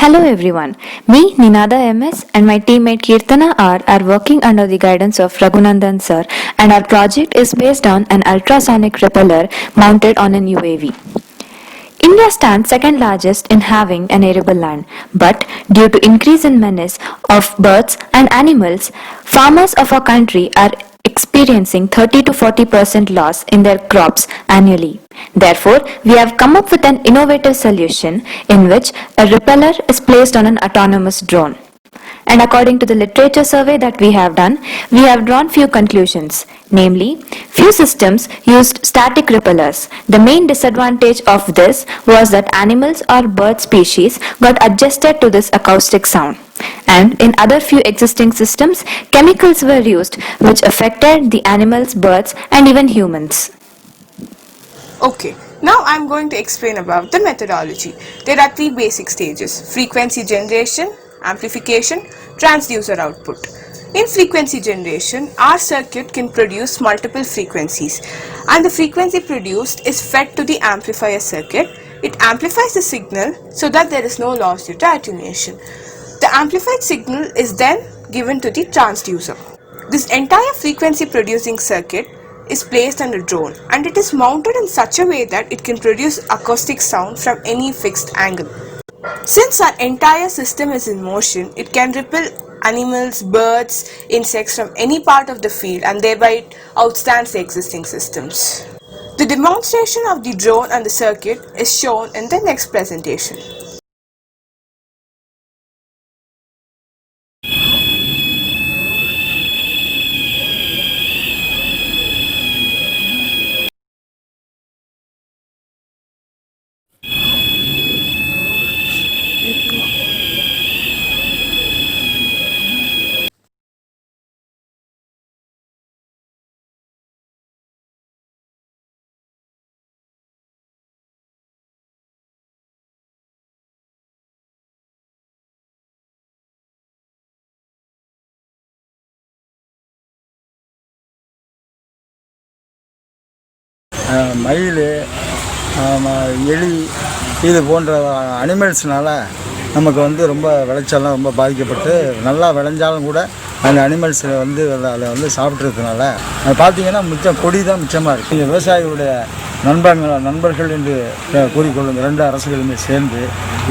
Hello everyone. Me, Ninada MS, and my teammate Kirtana R are working under the guidance of Raghunandan sir, and our project is based on an ultrasonic repeller mounted on an UAV. India stands second largest in having an arable land, but due to increase in menace of birds and animals, farmers of our country are experiencing 30 to 40% loss in their crops annually. Therefore, we have come up with an innovative solution in which a repeller is placed on an autonomous drone. And according to the literature survey that we have done, we have drawn few conclusions. Namely, few systems used static repellers. The main disadvantage of this was that animals or bird species got adjusted to this acoustic sound. And in other few existing systems, chemicals were used which affected the animals, birds, and even humans. Okay, now I'm going to explain about the methodology. There are three basic stages: frequency generation, amplification, transducer output. In frequency generation, our circuit can produce multiple frequencies, and the frequency produced is fed to the amplifier circuit. It amplifies the signal so that there is no loss due to attenuation. The amplified signal is then given to the transducer. This entire frequency producing circuit is placed on a drone, and it is mounted in such a way that it can produce acoustic sound from any fixed angle. Since our entire system is in motion, it can repel animals, birds, insects from any part of the field, and thereby it outstands the existing systems. The demonstration of the drone and the circuit is shown in the next presentation. மயில், எலி இது போன்ற அனிமல்ஸ்னால நமக்கு வந்து ரொம்ப விளைச்சல்லாம் ரொம்ப பாதிக்கப்பட்டு நல்லா விளைஞ்சாலும் கூட அந்த அனிமல்ஸ் வந்து அதில் வந்து சாப்பிட்றதுனால அது பார்த்திங்கன்னா மிச்சம் கொடி தான் மிச்சமாக இருக்குது. விவசாயிகளுடைய நண்பர்கள் என்று கூறிக்கொள்ளும் இரண்டு அரசுகளுமே சேர்ந்து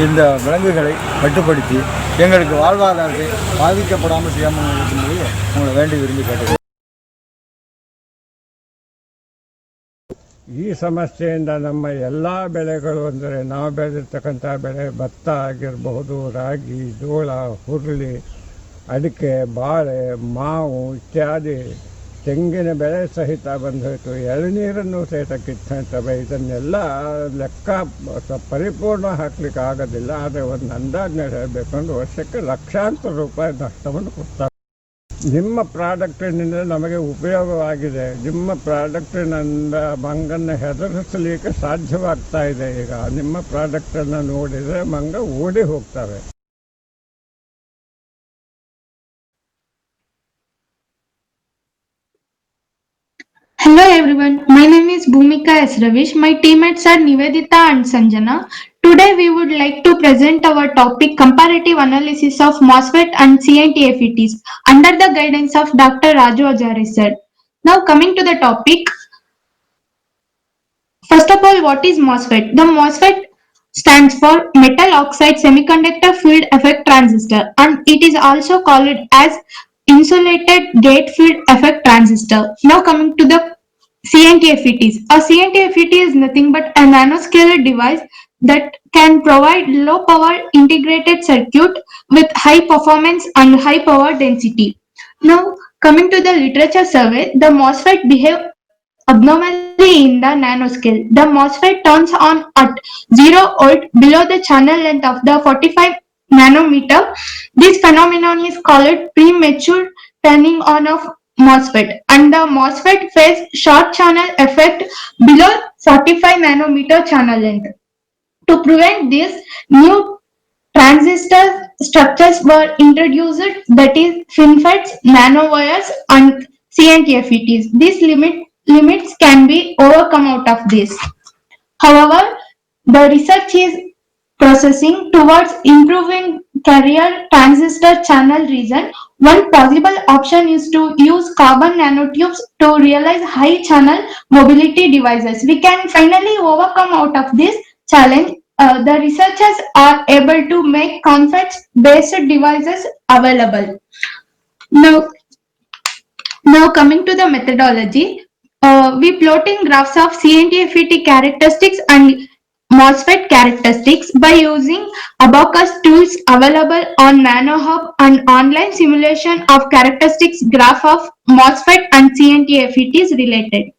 இந்த விலங்குகளை கட்டுப்படுத்தி எங்களுக்கு வாழ்வாதாரத்தை பாதிக்கப்படாமல் செய்யாமல் இருக்கும்போது உங்களை வேண்டி விரும்பி கேட்டது. ಈ ಸಮಸ್ಯೆಯಿಂದ ನಮ್ಮ ಎಲ್ಲ ಬೆಳೆಗಳು ಅಂದರೆ ನಾವು ಬೆಳೆದಿರ್ತಕ್ಕಂಥ ಬೆಳೆ ಭತ್ತ ಆಗಿರಬಹುದು, ರಾಗಿ, ಜೋಳ, ಹುರುಳಿ, ಅಡಿಕೆ, ಬಾಳೆ, ಮಾವು ಇತ್ಯಾದಿ ತೆಂಗಿನ ಬೆಳೆ ಸಹಿತ ಬಂದೋಯಿತು. ಎಳನೀರನ್ನು ಸಹಿತ ಕಿತ್ತವೆ. ಇದನ್ನೆಲ್ಲ ಲೆಕ್ಕ ಪರಿಪೂರ್ಣ ಹಾಕಲಿಕ್ಕೆ ಆಗೋದಿಲ್ಲ. ಆದರೆ ಒಂದು ಅಂದಾಜನ್ನ ಹೇಳಬೇಕಂದ್ರೆ ವರ್ಷಕ್ಕೆ ಲಕ್ಷಾಂತರ ರೂಪಾಯಿ ನಷ್ಟವನ್ನು ಕೊಡ್ತಾರೆ. ನಿಮ್ಮ ಪ್ರಾಡಕ್ಟಿನಿಂದ ನಮಗೆ ಉಪಯೋಗವಾಗಿದೆ. ನಿಮ್ಮ ಪ್ರಾಡಕ್ಟಿನಿಂದ ಮಂಗನ್ನು ಹೆದರಿಸಲಿಕ್ಕೆ ಸಾಧ್ಯವಾಗ್ತಾ ಇದೆ. ಈಗ ನಿಮ್ಮ ಪ್ರಾಡಕ್ಟನ್ನು ನೋಡಿದರೆ ಮಂಗ ಓಡಿ ಹೋಗ್ತವೆ. Hello everyone, my name is Bhumika S. Ravish. My teammates are Nivedita and Sanjana. Today we would like to present our topic comparative analysis of MOSFET and CNT FETs under the guidance of Dr. Raju Ajare sir. Now coming to the topic, first of all, what is MOSFET? The MOSFET stands for metal oxide semiconductor field effect transistor, and it is also called as insulated gate field effect transistor. Now coming to the CNT FETs. A CNT FET is nothing but a nanoscale device that can provide low power integrated circuit with high performance and high power density. Now coming to the literature survey, the MOSFET behave abnormally in the nanoscale. The MOSFET turns on at 0 volt below the channel length of the 45 nanometer. This phenomenon is called premature turning on of MOSFET, and the MOSFET face short channel effect below 45 nanometer channel length. To prevent this, new transistor structures were introduced, that is FinFETs, nanowires and CNT FETs. These limits can be overcome out of this. However, the research is processing towards improving carrier transistor channel region. One possible option is to use carbon nanotubes to realize high channel mobility devices. We can finally overcome out of this challenge. The researchers are able to make confidence-based devices available. Now, now coming to the methodology, we plotting graphs of CNT-FET characteristics and MOSFET characteristics by using Abacus tools available on NanoHub and online simulation of characteristics graph of MOSFET and CNT-FET is related.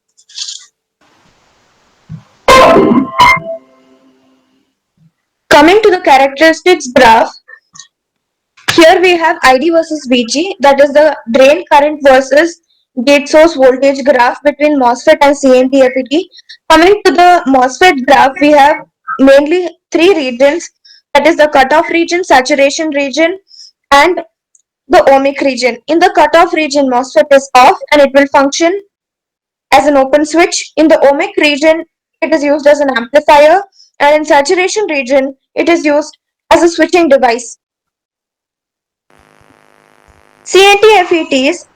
Coming to the characteristics graph, here we have ID versus VG, that is the drain current versus gate source voltage graph between MOSFET and CNT-FET. Coming to the MOSFET graph, we have mainly three regions, that is the cutoff region, saturation region, and the ohmic region. In the cutoff region, MOSFET is off and it will function as an open switch. In the ohmic region, it is used as an amplifier, and in saturation region, it is used as a switching device. CNT-FETs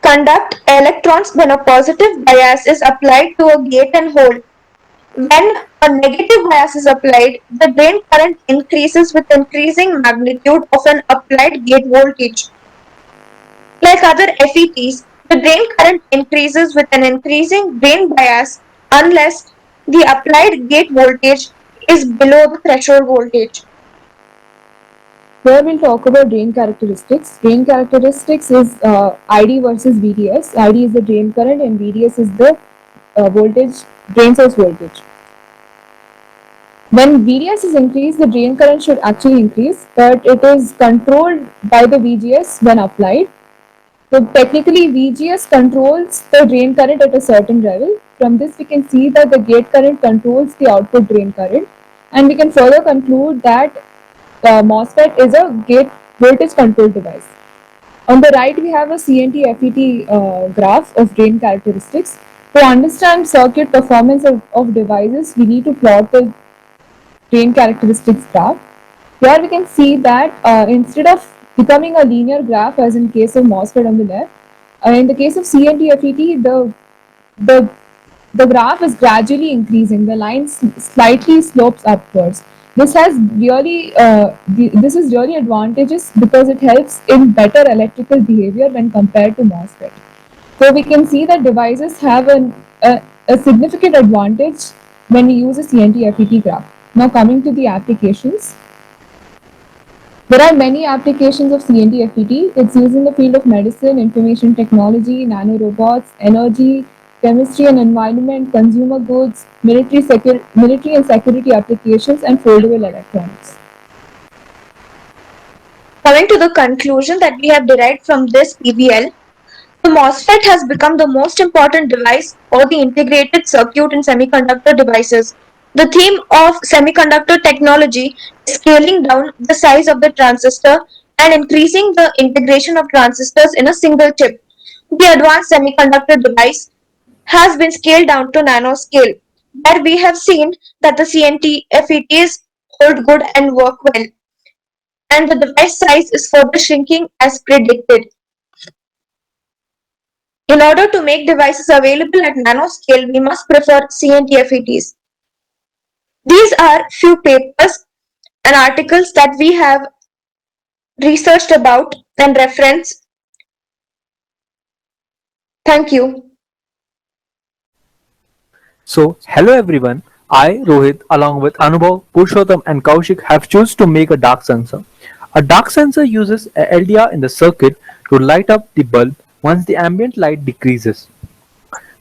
conduct electrons when a positive bias is applied to a gate and hole. When a negative bias is applied, the drain current increases with increasing magnitude of an applied gate voltage. Like other FETs, the drain current increases with an increasing drain bias unless the applied gate voltage is below the threshold voltage. Here we'll talk about drain characteristics. Drain characteristics is ID versus VDS. ID is the drain current and VDS is the drain source voltage. When VDS is increased, the drain current should actually increase, but it is controlled by the VGS when applied. So technically VGS controls the drain current at a certain level. From this we can see that the gate current controls the output drain current, and we can further conclude that MOSFET is a gate voltage control device. On the right we have a CNT-FET graph of drain characteristics. To understand circuit performance of devices, we need to plot the drain characteristics graph. Here we can see that instead of becoming a linear graph as in case of MOSFET on the left, in the case of CNT-FET, the graph is gradually increasing. The line slightly slopes upwards. This is really advantageous because it helps in better electrical behavior when compared to MOSFET. So we can see that devices have a significant advantage when we use a CNT-FET graph. Now coming to the applications. There are many applications of CNT-FET. It's used in the field of medicine, information technology, nanorobots, energy, chemistry and environment, consumer goods, military and security applications, and foldable electronics. Coming to the conclusion that we have derived from this PBL, the MOSFET has become the most important device or the integrated circuit in semiconductor devices. The theme of semiconductor technology is scaling down the size of the transistor and increasing the integration of transistors in a single chip. The advanced semiconductor device has been scaled down to nanoscale, where we have seen that the CNT-FETs hold good and work well, and the device size is further shrinking as predicted. In order to make devices available at nanoscale, we must prefer CNT-FETs. These are few papers and articles that we have researched about and referenced. Thank you. So, hello everyone. I, Rohit, along with Anubhav, Purushottam and Kaushik have chosen to make a dark sensor. A dark sensor uses a LDR in the circuit to light up the bulb once the ambient light decreases.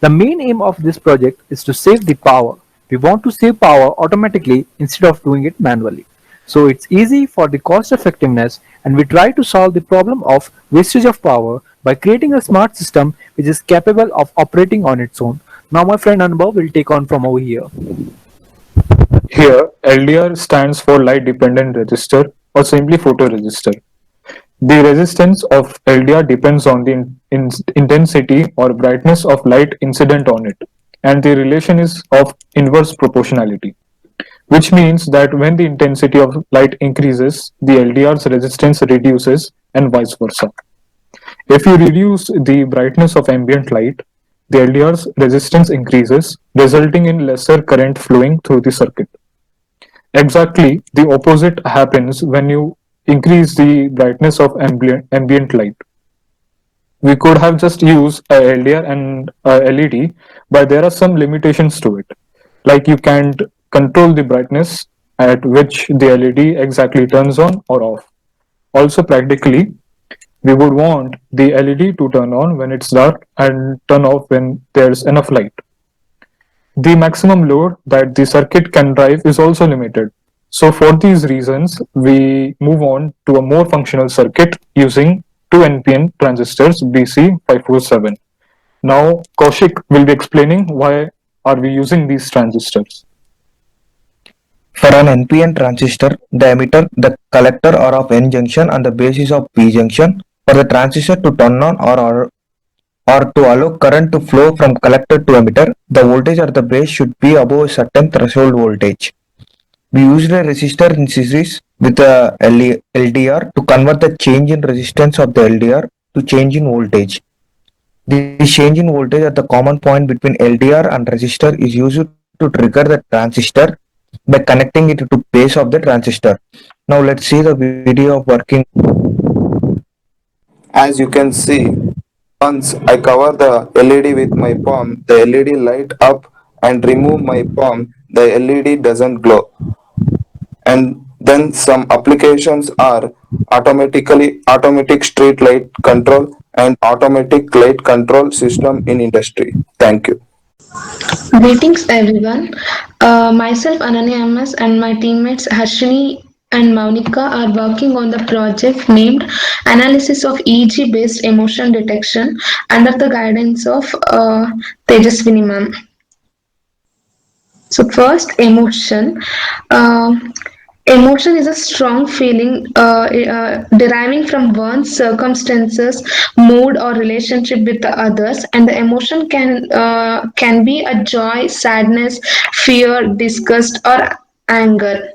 The main aim of this project is to save the power. We want to save power automatically instead of doing it manually. So it's easy for the cost effectiveness, and we try to solve the problem of wastage of power by creating a smart system which is capable of operating on its own. Now my friend Anubhav will take on from over here. Here, LDR stands for light dependent resistor or simply photoresistor. The resistance of LDR depends on the intensity or brightness of light incident on it, and the relation is of inverse proportionality. which means that when the intensity of light increases, the LDR's resistance reduces and vice versa. If you reduce the brightness of ambient light, the LDR's resistance increases, resulting in lesser current flowing through the circuit. Exactly the opposite happens when you increase the brightness of ambient light. We could have just used a LDR and a LED, but there are some limitations to it. Like you can't control the brightness at which the LED exactly turns on or off. Also, practically, we would want the LED to turn on when it's dark and turn off when there's enough light. The maximum load that the circuit can drive is also limited. So for these reasons, we move on to a more functional circuit using 2 NPN transistors BC547. Now Kaushik will be explaining why are we using these transistors. For an NPN transistor, the emitter, the collector are of N junction and the base is of P junction. For the transistor to turn on or to allow current to flow from collector to emitter, the voltage at the base should be above a certain threshold voltage. We used a resistor in series with a LDR to convert the change in resistance of the LDR to change in voltage. This change in voltage at the common point between LDR and resistor is used to trigger the transistor by connecting it to base of the transistor. Now let's see the video of working. As you can see, once I cover the LED with my palm, the LED light up, and remove my palm, the LED doesn't glow. And then some applications are automatic street light control and automatic light control system in industry. Thank you. Greetings everyone. Myself Ananya MS and my teammates Harshini and Maunika are working on the project named Analysis of EEG based emotion detection under the guidance of Tejaswini ma'am. So first, emotion. Emotion is a strong feeling deriving from one's circumstances, mood, or relationship with the others, and the emotion can be a joy, sadness, fear, disgust, or anger.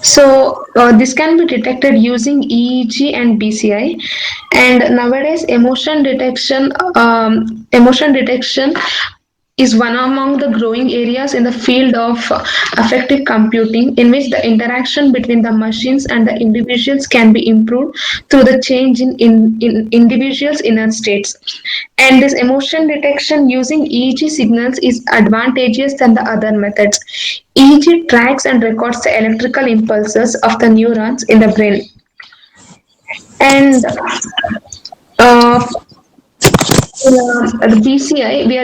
So this can be detected using EEG and BCI. And nowadays, emotion detection is one among the growing areas in the field of affective computing, in which the interaction between the machines and the individuals can be improved through the change in individuals' inner states. And this emotion detection using EEG signals is advantageous than the other methods. EEG tracks and records the electrical impulses of the neurons in the brain. And the BCI, we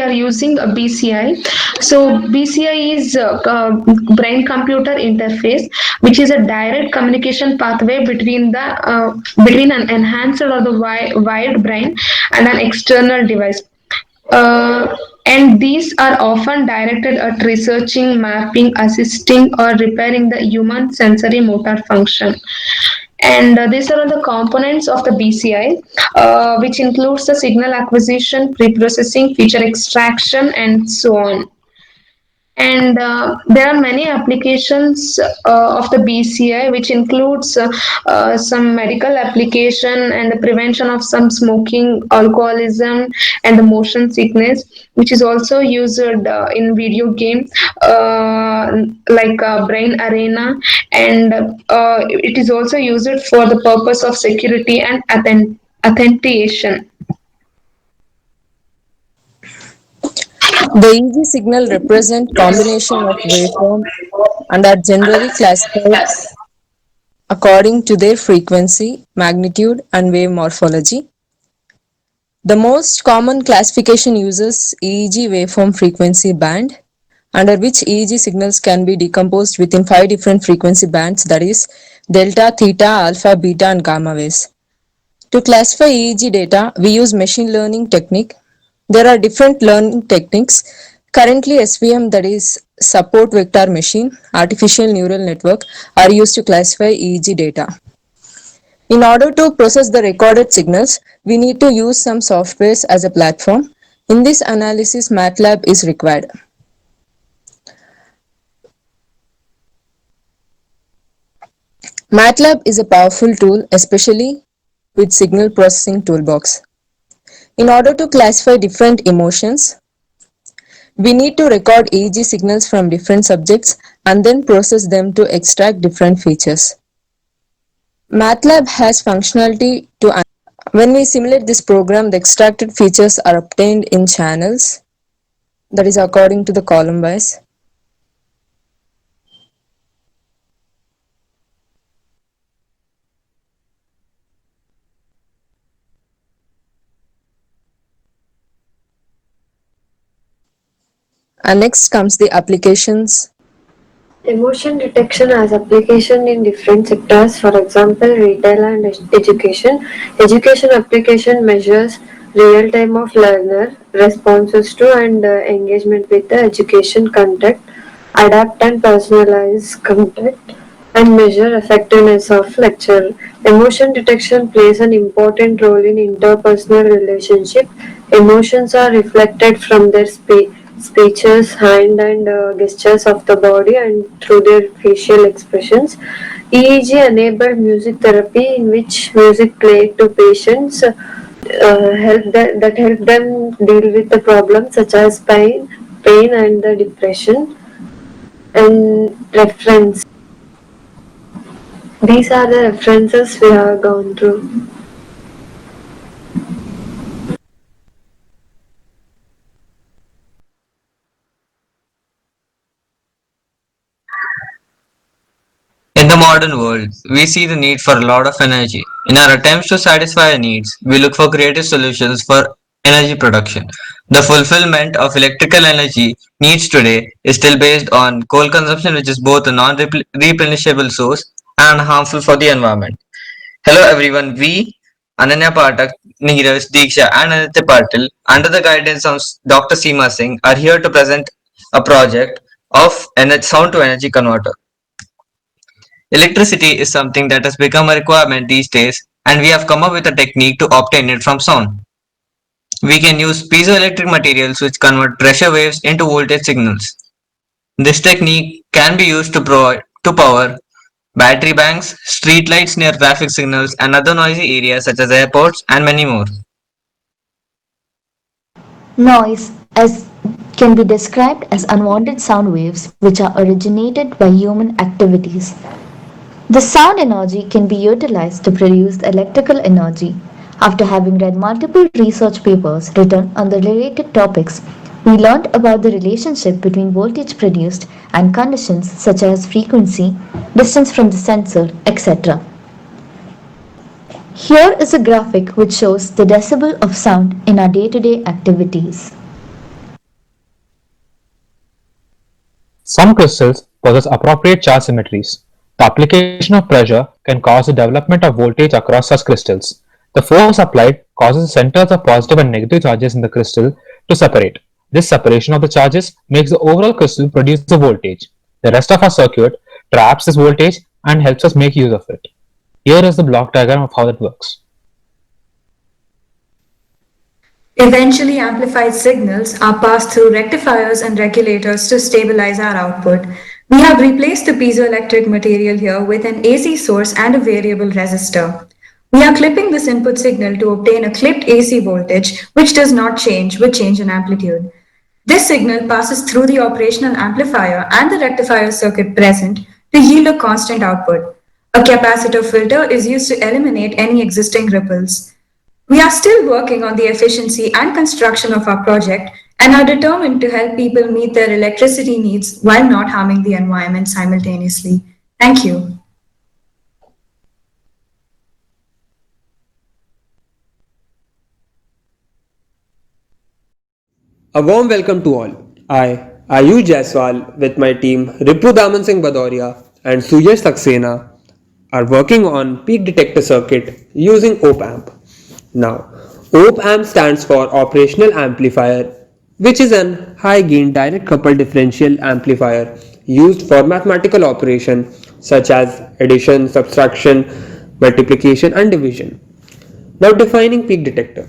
are using a BCI. So BCI is brain computer interface, which is a direct communication pathway between an enhanced or the wired brain and an external device. And these are often directed at researching, mapping, assisting, or repairing the human sensory motor function. And these are all the components of the BCI, which includes the signal acquisition, pre-processing, feature extraction, and so on. And there are many applications of the BCI, which includes some medical application and the prevention of some smoking, alcoholism, and the motion sickness, which is also used in video game like Brain Arena, and it is also used for the purpose of security and authentication. The EEG signal represent combination of waveform and are generally classified according to their frequency, magnitude, and wave morphology. The most common classification uses EEG waveform frequency band, under which EEG signals can be decomposed within 5 different frequency bands, that is delta, theta, alpha, beta, and gamma waves. To classify EEG data, we use machine learning technique. There are different learning techniques. Currently, SVM, that is support vector machine, artificial neural network, are used to classify EEG data. In order to process the recorded signals, we need to use some softwares as a platform. In this analysis, MATLAB is required. MATLAB is a powerful tool, especially with signal processing toolbox. In order to classify different emotions, we need to record EEG signals from different subjects and then process them to extract different features. MATLAB has functionality to when we simulate this program, the extracted features are obtained in channels, that is according to the column wise. And next comes the applications. Emotion detection has application in different sectors, for example, retail and education. Education application measures real time of learner responses to and engagement with the education content, adapt and personalize content, and measure effectiveness of lecture. Emotion detection plays an important role in interpersonal relationship. Emotions are reflected from their speeches, hand and gestures of the body and through their facial expressions. EEG enabled music therapy in which music played to patients that help them deal with the problems such as pain and the depression. And reference. These are the references we have gone through. In the modern world, we see the need for a lot of energy. In our attempts to satisfy our needs, we look for creative solutions for energy production. The fulfillment of electrical energy needs today is still based on coal consumption, which is both a non-replenishable source and harmful for the environment. Hello everyone, we, Ananya Patak, Neeraj, Diksha and Aditya Patil, under the guidance of Dr. Seema Singh, are here to present a project of sound to energy converter. Electricity is something that has become a requirement these days, and we have come up with a technique to obtain it from sound. We can use piezoelectric materials which convert pressure waves into voltage signals. This technique can be used to power battery banks, street lights near traffic signals, and other noisy areas such as airports and many more. Noise as can be described as unwanted sound waves which are originated by human activities. The sound energy can be utilized to produce electrical energy. After having read multiple research papers written on the related topics, we learned about the relationship between voltage produced and conditions such as frequency, distance from the sensor, etc. Here is a graphic which shows the decibel of sound in our day-to-day activities. Some crystals possess appropriate charge symmetries. The application of pressure can cause the development of voltage across such crystals. The force applied causes the centers of positive and negative charges in the crystal to separate. This separation of the charges makes the overall crystal produce the voltage. The rest of our circuit traps this voltage and helps us make use of it. Here is the block diagram of how that works. Eventually amplified signals are passed through rectifiers and regulators to stabilize our output. We have replaced the piezoelectric material here with an AC source and a variable resistor. We are clipping this input signal to obtain a clipped AC voltage which does not change with change in amplitude. This signal passes through the operational amplifier and the rectifier circuit present to yield a constant output. A capacitor filter is used to eliminate any existing ripples. We are still working on the efficiency and construction of our project and are determined to help people meet their electricity needs while not harming the environment simultaneously. Thank you. A warm welcome to all. I, Ayush Jaiswal, with my team Ripu Daman Singh Badoria and Suyash Saxena, are working on peak detector circuit using op-amp. Now, op-amp stands for Operational Amplifier, which is an high-gain direct coupled differential amplifier used for mathematical operation such as addition, subtraction, multiplication and division. Now defining peak detector.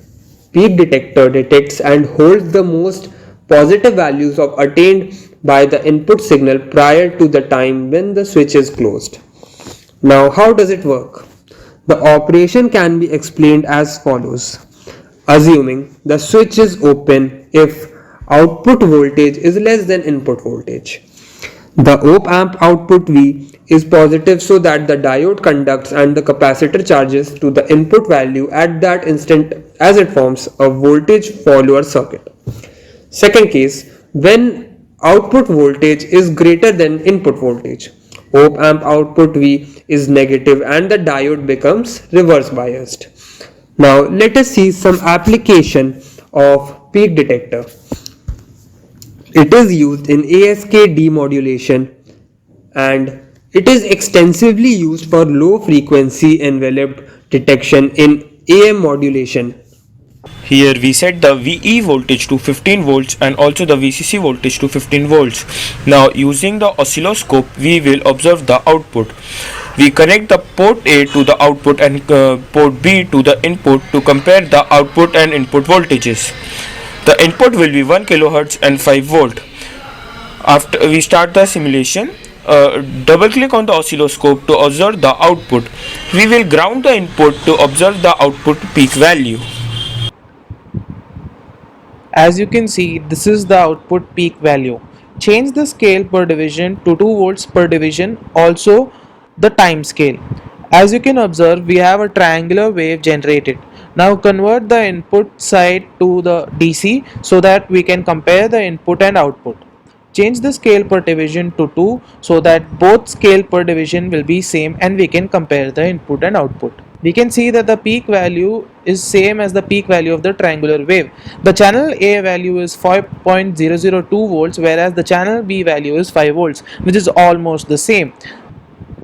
Peak detector detects and holds the most positive values of attained by the input signal prior to the time when the switch is closed. Now, how does it work? The operation can be explained as follows. Assuming the switch is open if output voltage is less than input voltage. The op amp output V is positive so that the diode conducts and the capacitor charges to the input value at that instant as it forms a voltage follower circuit. Second case, when output voltage is greater than input voltage, op amp output V is negative and the diode becomes reverse biased. Now let us see some application of peak detector. It is used in ASK demodulation and it is extensively used for low frequency enveloped detection in AM modulation. Here we set the VE voltage to 15 volts and also the VCC voltage to 15 volts. Now using the oscilloscope we will observe the output. We connect the port A to the output and port B to the input to compare the output and input voltages. The input will be 1 kHz and 5 volt. After we start the simulation, double click on the oscilloscope to observe the output. We will ground the input to observe the output peak value. As you can see, this is the output peak value. Change the scale per division to 2 volts per division, also the time scale. As you can observe, we have a triangular wave generated. Now convert the input side to the DC so that we can compare the input and output. Change the scale per division to 2 so that both scale per division will be same and we can compare the input and output. We can see that the peak value is same as the peak value of the triangular wave. The channel A value is 5.002 volts whereas the channel B value is 5 volts, which is almost the same.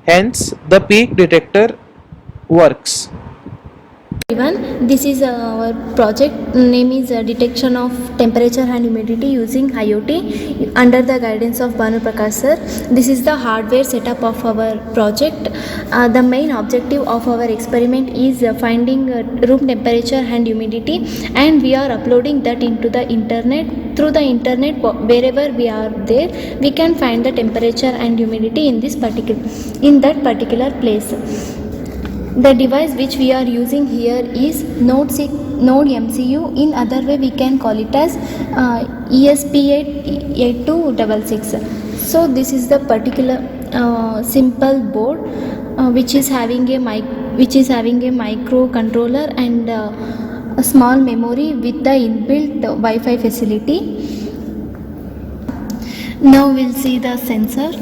Hence the peak detector works. Everyone, this is our project name is detection of temperature and humidity using IoT under the guidance of Bhanu Prakash sir. This is the hardware setup of our project. The main objective of our experiment is finding room temperature and humidity, and we are uploading that into the internet. Through the internet, wherever we are there, we can find the temperature and humidity in that particular place. The device which we are using here is Node MCU. In other way we can call it as ESP8266. So this is the particular simple board which is having a microcontroller and a small memory with the inbuilt Wi-Fi facility. Now we'll see the sensor.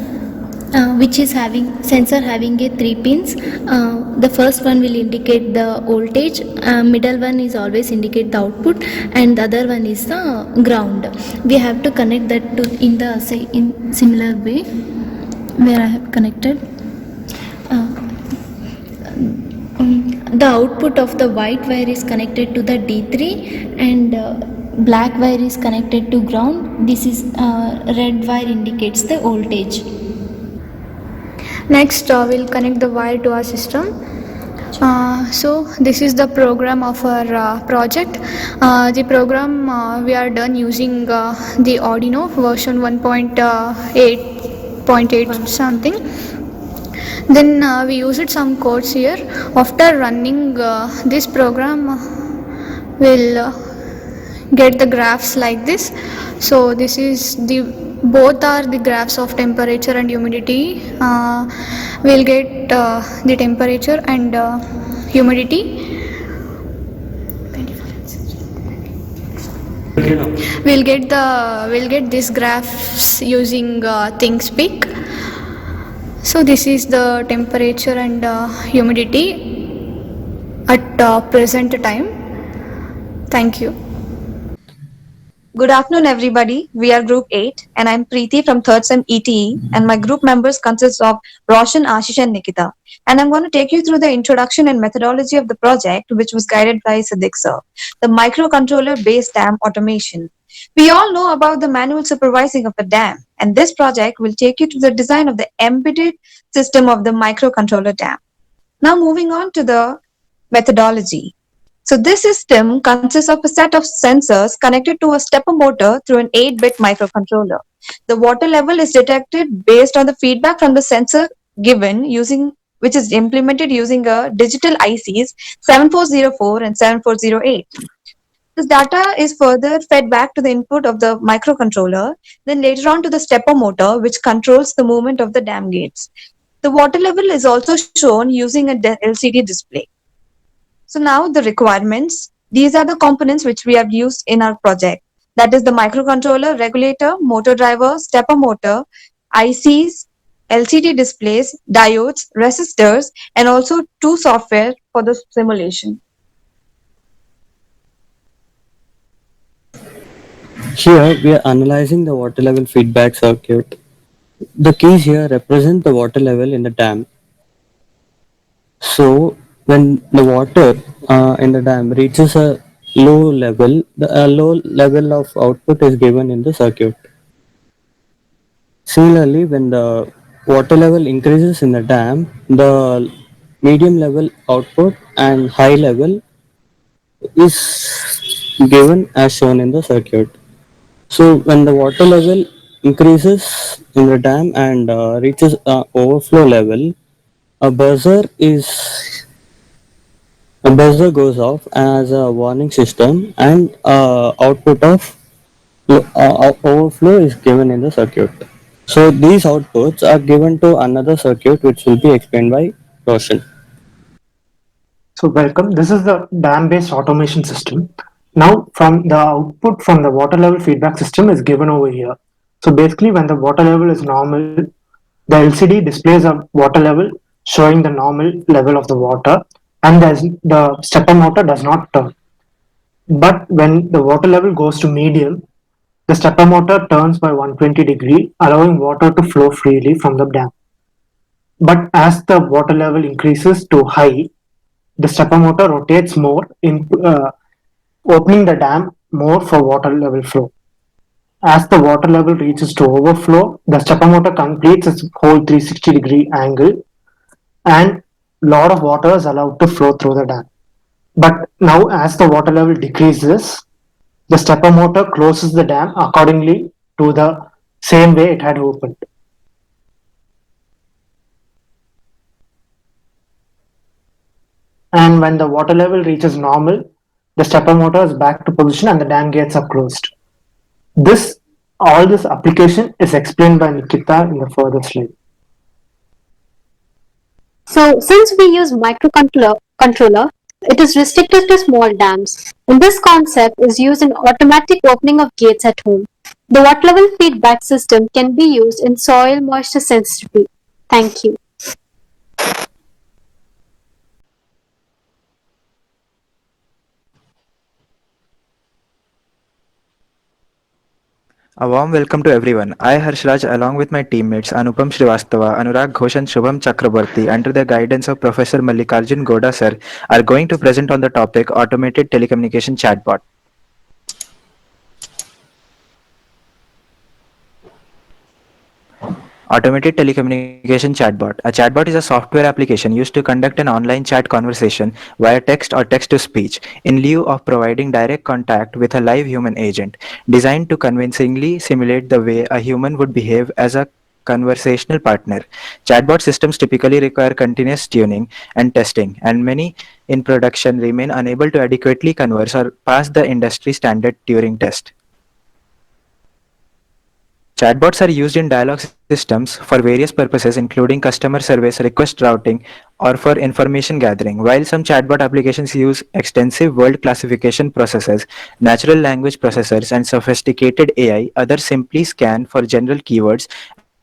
Which is having a 3 pins. The first one will indicate the voltage, middle one is always indicate the output, and the other one is the ground. We have to connect that to in similar way where I have connected. The output of the white wire is connected to the D3 and black wire is connected to ground. This is red wire indicates the voltage. Next, we'll connect the wire to our system. So this is the program of our project. The program we are done using the Arduino version 1.8.8 something. Then we used some codes here. After running this program, we'll get the graphs like this. So this is both are the graphs of temperature and humidity. We'll get the temperature and humidity. We'll get these graphs using ThingSpeak. So this is the temperature and humidity at present time. Thank you. Good afternoon, everybody. We are Group 8, and I'm Preeti from 3rd Sem ETE, and my group members consist of Roshan, Ashish, and Nikita. And I'm going to take you through the introduction and methodology of the project, which was guided by Siddiq sir, the microcontroller-based dam automation. We all know about the manual supervising of a dam, and this project will take you to the design of the embedded system of the microcontroller dam. Now moving on to the methodology. So this system consists of a set of sensors connected to a stepper motor through an 8-bit microcontroller. The water level is detected based on the feedback from the sensor given using which is implemented using a digital ICs 7404 and 7408. This data is further fed back to the input of the microcontroller, then later on to the stepper motor, which controls the movement of the dam gates. The water level is also shown using a LCD display. So now the requirements. These are the components which we have used in our project. That is the microcontroller, regulator, motor driver, stepper motor, ICs, LCD displays, diodes, resistors, and also two software for the simulation. Here we are analyzing the water level feedback circuit. The keys here represent the water level in the dam. So when the water in the dam reaches a low level, the low level of output is given in the circuit. Similarly, when the water level increases in the dam, the medium level output and high level is given as shown in the circuit. So when the water level increases in the dam and reaches overflow level, a buzzer is a buzzer goes off as a warning system, and output of overflow is given in the circuit. So these outputs are given to another circuit which will be explained by Roshan. So welcome. This is the dam-based automation system. Now from the output from the water level feedback system is given over here. So basically when the water level is normal, the LCD displays a water level showing the normal level of the water, and the stepper motor does not turn. But when the water level goes to medium, the stepper motor turns by 120 degree, allowing water to flow freely from the dam. But as the water level increases to high, the stepper motor rotates more, opening the dam more for water level flow. As the water level reaches to overflow, the stepper motor completes its whole 360-degree angle, and lot of water is allowed to flow through the dam. But now as the water level decreases, the stepper motor closes the dam accordingly to the same way it had opened. And when the water level reaches normal, the stepper motor is back to position and the dam gates are closed. All this application is explained by Nikita in the further slide. So since we use microcontroller, it is restricted to small dams. And this concept is used in automatic opening of gates at home. The water level feedback system can be used in soil moisture sensitivity. Thank you. A warm welcome to everyone. I, Harshraj, along with my teammates Anupam Srivastava, Anurag Ghosh and Shubham Chakrabarti, under the guidance of Professor Mallikarjun Goda sir, are going to present on the topic Automated Telecommunication Chatbot. Automated Telecommunication Chatbot. A chatbot is a software application used to conduct an online chat conversation via text or text-to-speech in lieu of providing direct contact with a live human agent, designed to convincingly simulate the way a human would behave as a conversational partner. Chatbot systems typically require continuous tuning and testing, and many in production remain unable to adequately converse or pass the industry standard Turing test. Chatbots are used in dialogue systems for various purposes, including customer service, request routing, or for information gathering. While some chatbot applications use extensive word classification processes, natural language processors, and sophisticated AI, others simply scan for general keywords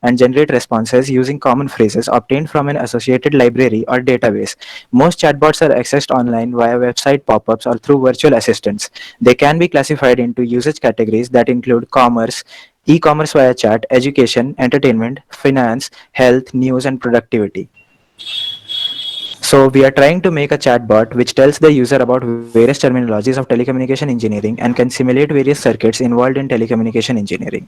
and generate responses using common phrases obtained from an associated library or database. Most chatbots are accessed online via website pop-ups or through virtual assistants. They can be classified into usage categories that include commerce, e-commerce via chat, education, entertainment, finance, health, news, and productivity. So we are trying to make a chatbot which tells the user about various terminologies of telecommunication engineering and can simulate various circuits involved in telecommunication engineering.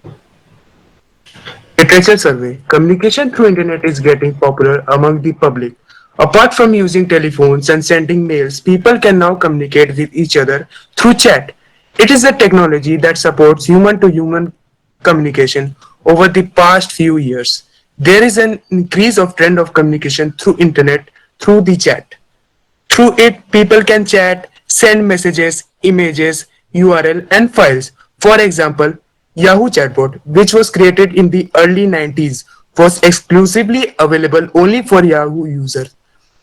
Literature survey. Communication through internet is getting popular among the public. Apart from using telephones and sending mails, people can now communicate with each other through chat. It is a technology that supports human-to-human communication over the past few years. There is an increase of trend of communication through internet through the chat. Through it, people can chat, send messages, images, URL, and files. For example, Yahoo chatbot, which was created in the early 90s, was exclusively available only for Yahoo users.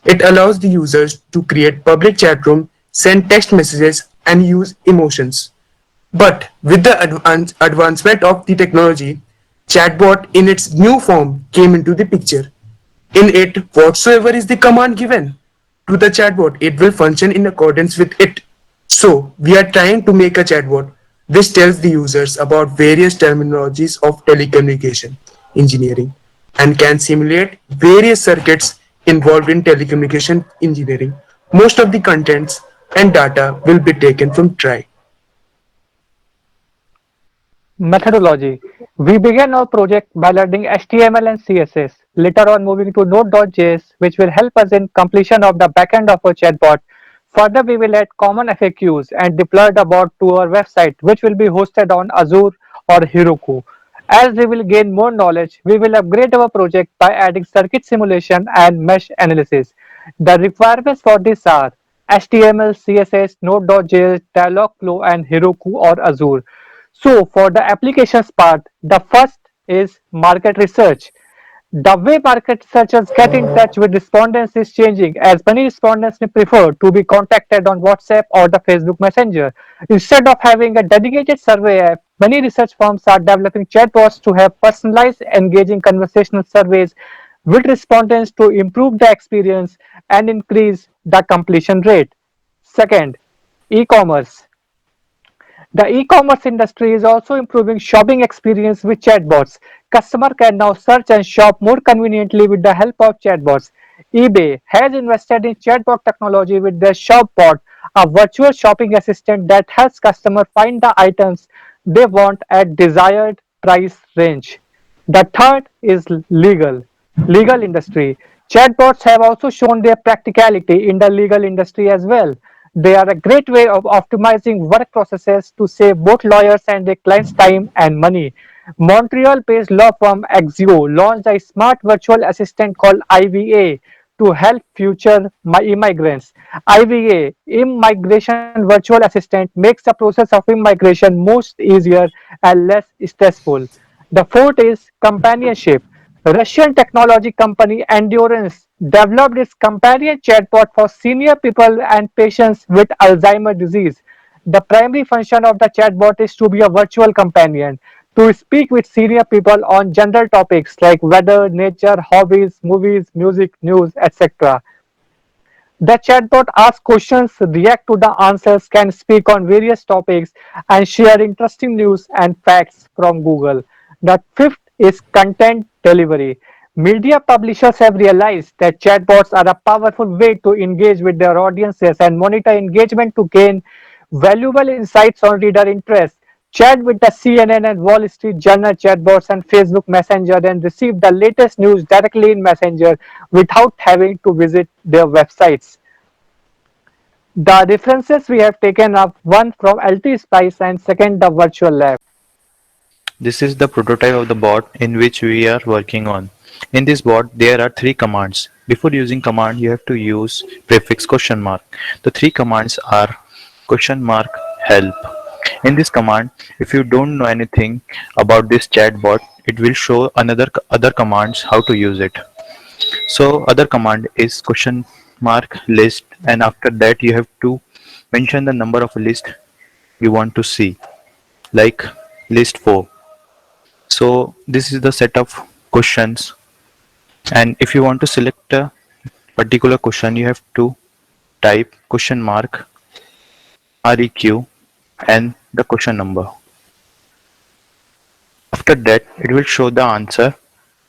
It allows the users to create public chat room, send text messages, and use emotions. But with the advancement of the technology, chatbot in its new form came into the picture. In it, whatsoever is the command given to the chatbot, it will function in accordance with it. So, we are trying to make a chatbot which tells the users about various terminologies of telecommunication engineering and can simulate various circuits involved in telecommunication engineering. Most of the contents and data will be taken from TRI. Methodology. We began our project by learning HTML and CSS, later on moving to Node.js, which will help us in completion of the backend of our chatbot. Further, we will add common FAQs and deploy the bot to our website, which will be hosted on Azure or Heroku. As we will gain more knowledge, we will upgrade our project by adding circuit simulation and mesh analysis. The requirements for this are HTML, CSS, Node.js, Dialogflow, and Heroku or Azure. So for the applications part, the first is market research. The way market researchers get in touch with respondents is changing, as many respondents may prefer to be contacted on WhatsApp or the Facebook Messenger. Instead of having a dedicated survey app, many research firms are developing chatbots to have personalized, engaging conversational surveys with respondents to improve the experience and increase the completion rate. Second, e-commerce. The e-commerce industry is also improving shopping experience with chatbots. Customer can now search and shop more conveniently with the help of chatbots. eBay has invested in chatbot technology with their ShopBot, a virtual shopping assistant that helps customers find the items they want at desired price range. The third is legal industry. Chatbots have also shown their practicality in the legal industry as well. They are a great way of optimizing work processes to save both lawyers and their clients time and money. Montreal-based law firm Axio launched a smart virtual assistant called IVA to help future immigrants. IVA, Immigration Virtual Assistant, makes the process of immigration most easier and less stressful. The fourth is companionship. Russian technology company Endurance developed its companion chatbot for senior people and patients with Alzheimer's disease. The primary function of the chatbot is to be a virtual companion, to speak with senior people on general topics like weather, nature, hobbies, movies, music, news, etc. The chatbot asks questions, react to the answers, can speak on various topics, and share interesting news and facts from Google. The fifth is content delivery. Media publishers have realized that chatbots are a powerful way to engage with their audiences and monitor engagement to gain valuable insights on reader interest. Chat with the CNN and Wall Street Journal chatbots and Facebook Messenger and receive the latest news directly in Messenger without having to visit their websites. The references we have taken up, one from LT Spice and second the virtual lab. This is the prototype of the bot in which we are working on. In this bot, there are three commands. Before using command, you have to use prefix question mark. The three commands are question mark help. In this command, if you don't know anything about this chatbot, it will show other commands how to use it. So other command is question mark list, and after that you have to mention the number of list you want to see, like list 4. So this is the set of questions, and if you want to select a particular question, you have to type question mark REQ and the question number. After that, it will show the answer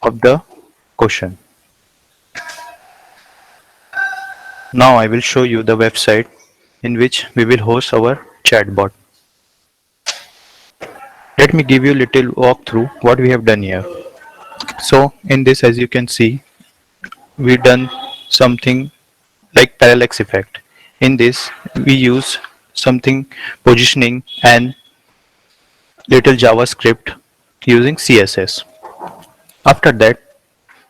of the question. Now I will show you the website in which we will host our chatbot. Let me give you a little walkthrough what we have done here. So in this, as you can see, we done something like parallax effect. In this, we use something positioning and little JavaScript using CSS. After that,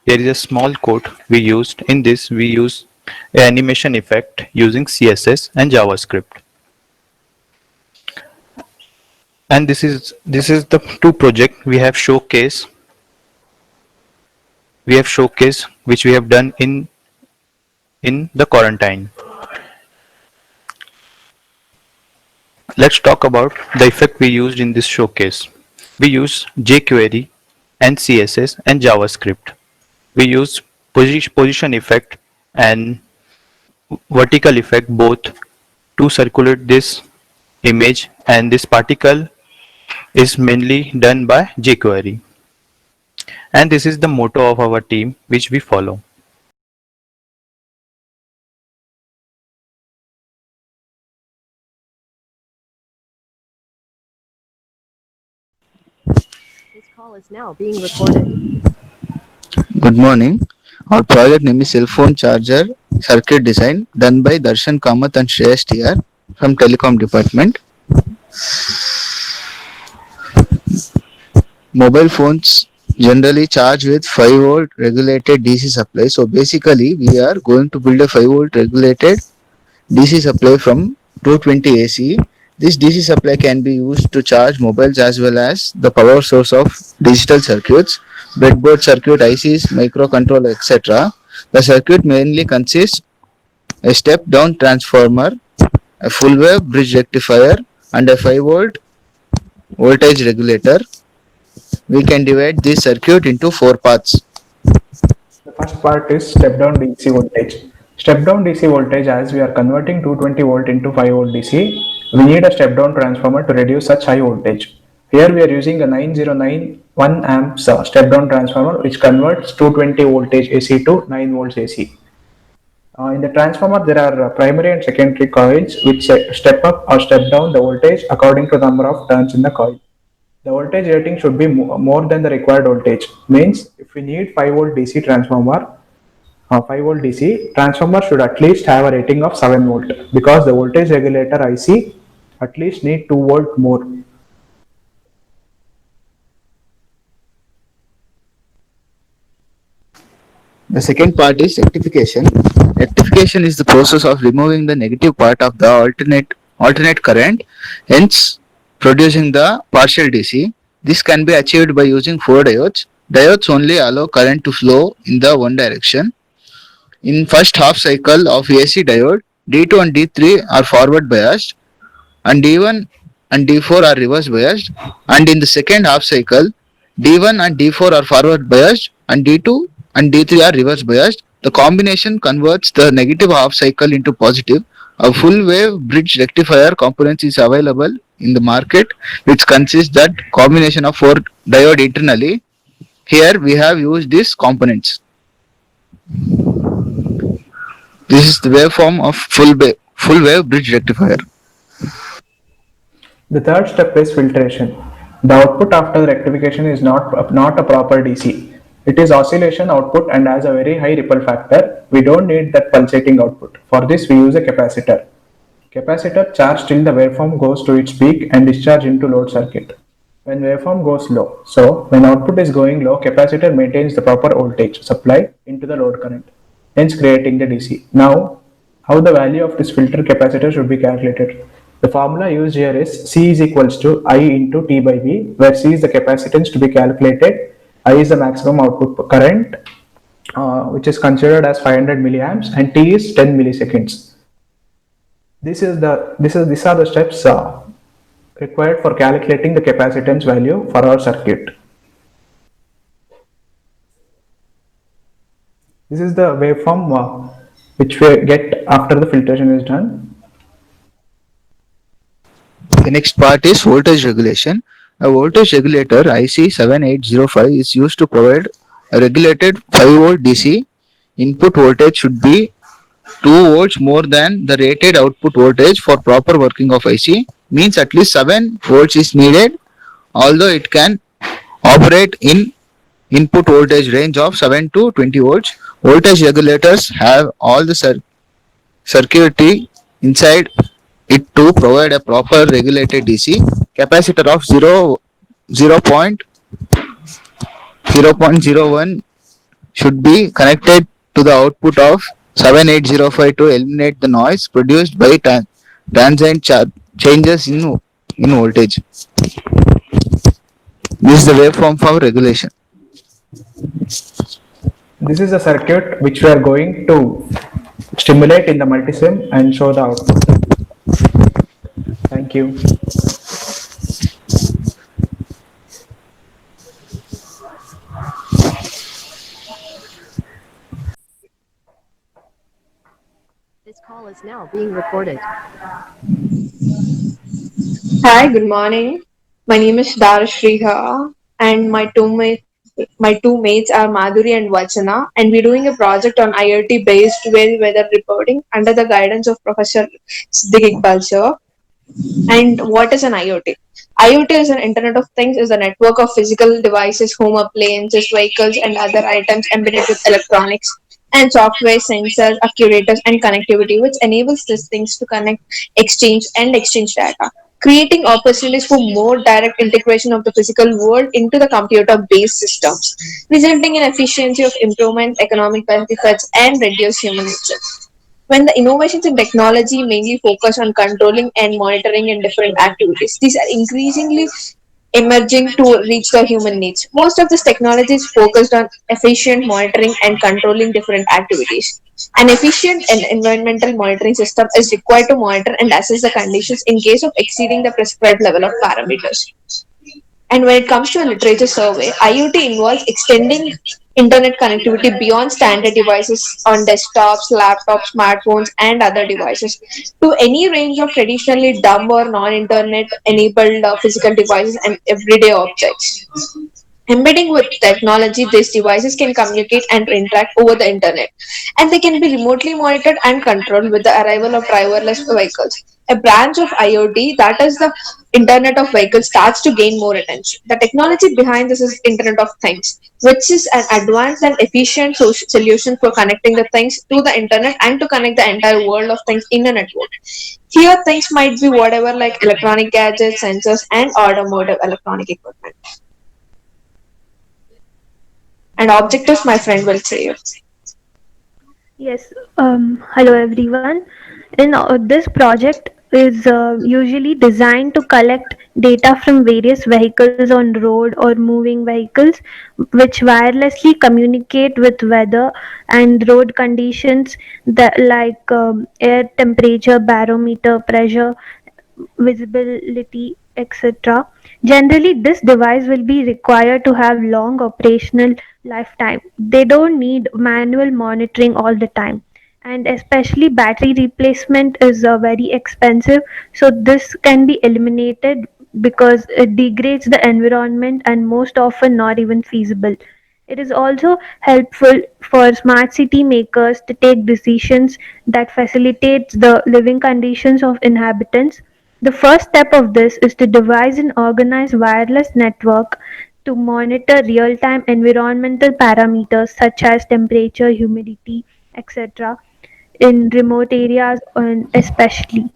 There is a small code we used. In this, we use an animation effect using CSS and JavaScript. And this is the two project we have showcase. We have showcase which we have done in the quarantine. Let's talk about the effect we used in this showcase. We use jQuery and CSS and JavaScript. We use position effect and vertical effect both to circulate this image, and this particle is mainly done by jQuery. And this is the motto of our team which we follow. This call is now being recorded. Good morning. Our project name is cell phone charger circuit design done by Darshan Kamath and Shreyas TR from Telecom Department. Mobile phones generally charge with 5-volt regulated DC supply. So basically we are going to build a 5-volt regulated DC supply from 220 AC. This DC supply can be used to charge mobiles as well as the power source of digital circuits, breadboard circuit, ICs, microcontroller, etc. The circuit mainly consists a step-down transformer, a full-wave bridge rectifier, and a 5-volt voltage regulator. We can divide this circuit into 4 parts. The first part is step-down DC voltage. Step-down DC voltage, as we are converting 220 volt into 5 volt DC, we need a step-down transformer to reduce such high voltage. Here we are using a 9091 amps step-down transformer which converts 220 voltage AC to 9 volts AC. In the transformer, there are primary and secondary coils which step up or step down the voltage according to the number of turns in the coil. The voltage rating should be more than the required voltage. Means if we need 5 volt DC transformer, 5 volt DC transformer should at least have a rating of 7 volt because the voltage regulator IC at least need 2 volt more. The second part is rectification. Rectification is the process of removing the negative part of the alternate current, hence producing the partial DC. This can be achieved by using 4 diodes. Diodes only allow current to flow in the one direction. In first half cycle of AC diode, D2 and D3 are forward biased and D1 and D4 are reverse biased, and in the second half cycle D1 and D4 are forward biased and D2 and D3 are reverse biased. The combination converts the negative half cycle into positive. A full wave bridge rectifier component is available in the market which consists that combination of 4 diode internally. Here we have used these components. This is the waveform of full wave bridge rectifier. The third step is filtration. The output after the rectification is not a proper DC. It is oscillation output and has a very high ripple factor. We don't need that pulsating output. For this we use a capacitor. Capacitor charge till the waveform goes to its peak and discharge into load circuit. When waveform goes low, so when output is going low, capacitor maintains the proper voltage supply into the load current, hence creating the DC. Now, how the value of this filter capacitor should be calculated? The formula used here is C is equals to I into T by V, where C is the capacitance to be calculated, I is the maximum output current, which is considered as 500 milliamps, and T is 10 milliseconds. These are the steps required for calculating the capacitance value for our circuit. This is the waveform which we get after the filtration is done. The next part is voltage regulation. A voltage regulator IC7805 is used to provide a regulated 5 volt DC. Input voltage should be 2 volts more than the rated output voltage for proper working of IC. Means at least 7 volts is needed, although it can operate in input voltage range of 7 to 20 volts. Voltage regulators have all the circuitry inside it to provide a proper regulated DC. Capacitor of 0.01 should be connected to the output of 7805 to eliminate the noise produced by transient changes in voltage. This is the waveform for regulation. This is a circuit which we are going to stimulate in the multisim and show the output. Thank you. This call is now being recorded. Hi, good morning. My name is Darashriha, and my two mates are Madhuri and Vachana, and we're doing a project on IoT-based well weather reporting under the guidance of Professor Siddiq Iqbal. And what is an IoT? IoT is an Internet of Things, is a network of physical devices, home appliances, vehicles, and other items embedded with electronics and software, sensors, actuators, and connectivity, which enables these things to connect, exchange data, creating opportunities for more direct integration of the physical world into the computer-based systems, resulting in efficiency of improvement, economic benefits, and reduced human nature. When the innovations in technology mainly focus on controlling and monitoring in different activities, these are increasingly emerging to reach the human needs. Most of this technology is focused on efficient monitoring and controlling different activities. An efficient and environmental monitoring system is required to monitor and assess the conditions in case of exceeding the prescribed level of parameters. And when it comes to a literature survey, IoT involves extending internet connectivity beyond standard devices on desktops, laptops, smartphones, and other devices to any range of traditionally dumb or non internet enabled physical devices and everyday objects. Embedding with technology, these devices can communicate and interact over the internet, and they can be remotely monitored and controlled with the arrival of driverless vehicles. A branch of IoT, that is the Internet of Vehicles, starts to gain more attention. The technology behind this is Internet of Things, which is an advanced and efficient solution for connecting the things to the internet and to connect the entire world of things in a network. Here, things might be whatever like electronic gadgets, sensors, and automotive electronic equipment. And objectives, my friend will say you. Yes, hello everyone. In this project is usually designed to collect data from various vehicles on road or moving vehicles, which wirelessly communicate with weather and road conditions that like air temperature, barometer, pressure, visibility, etc. Generally, this device will be required to have long operational lifetime. They don't need manual monitoring all the time. And especially battery replacement is very expensive, so this can be eliminated because it degrades the environment and most often not even feasible. It is also helpful for smart city makers to take decisions that facilitate the living conditions of inhabitants. The first step of this is to devise an organized wireless network to monitor real-time environmental parameters such as temperature, humidity, etc. in remote areas and especially.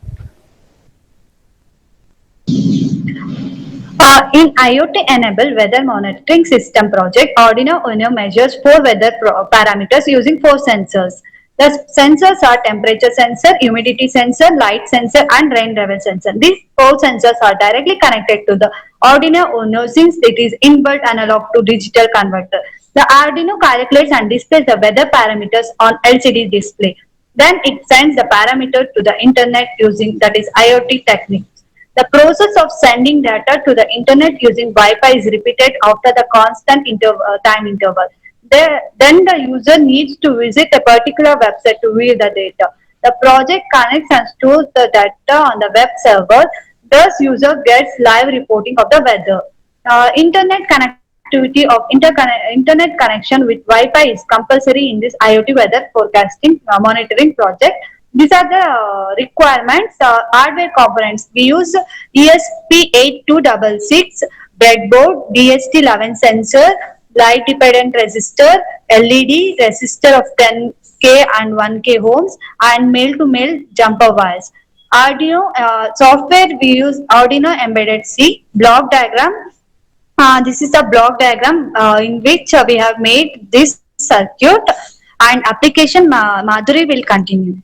In IoT-enabled weather monitoring system project, Arduino Uno measures four weather parameters using four sensors. The sensors are temperature sensor, humidity sensor, light sensor, and rain level sensor. These four sensors are directly connected to the Arduino Uno since it is inbuilt analog to digital converter. The Arduino calculates and displays the weather parameters on LCD display. Then it sends the parameter to the internet using that is IoT technique. The process of sending data to the internet using Wi-Fi is repeated after the constant time interval. Then the user needs to visit a particular website to view the data. The project connects and stores the data on the web server. Thus, user gets live reporting of the weather. Internet connectivity of internet connection with Wi-Fi is compulsory in this IoT weather forecasting monitoring project. These are the requirements, hardware components. We use ESP8266, breadboard, DST11 sensor, light dependent resistor, LED, resistor of 10K and 1K ohms, and male to male jumper wires. Arduino software, we use Arduino Embedded C, block diagram. This is a block diagram in which we have made this circuit and application Madhuri will continue.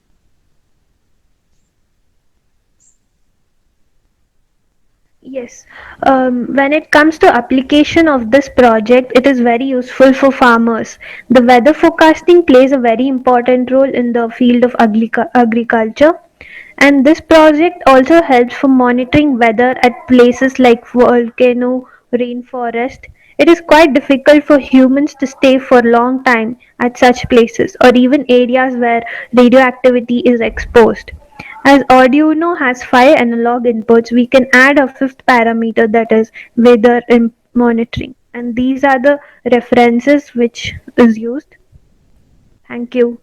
Yes, when it comes to application of this project, it is very useful for farmers. The weather forecasting plays a very important role in the field of agriculture, and this project also helps for monitoring weather at places like volcano, rainforest. It is quite difficult for humans to stay for a long time at such places or even areas where radioactivity is exposed. As Arduino has 5 analog inputs, we can add a fifth parameter, that is weather monitoring. And these are the references which is used. Thank you.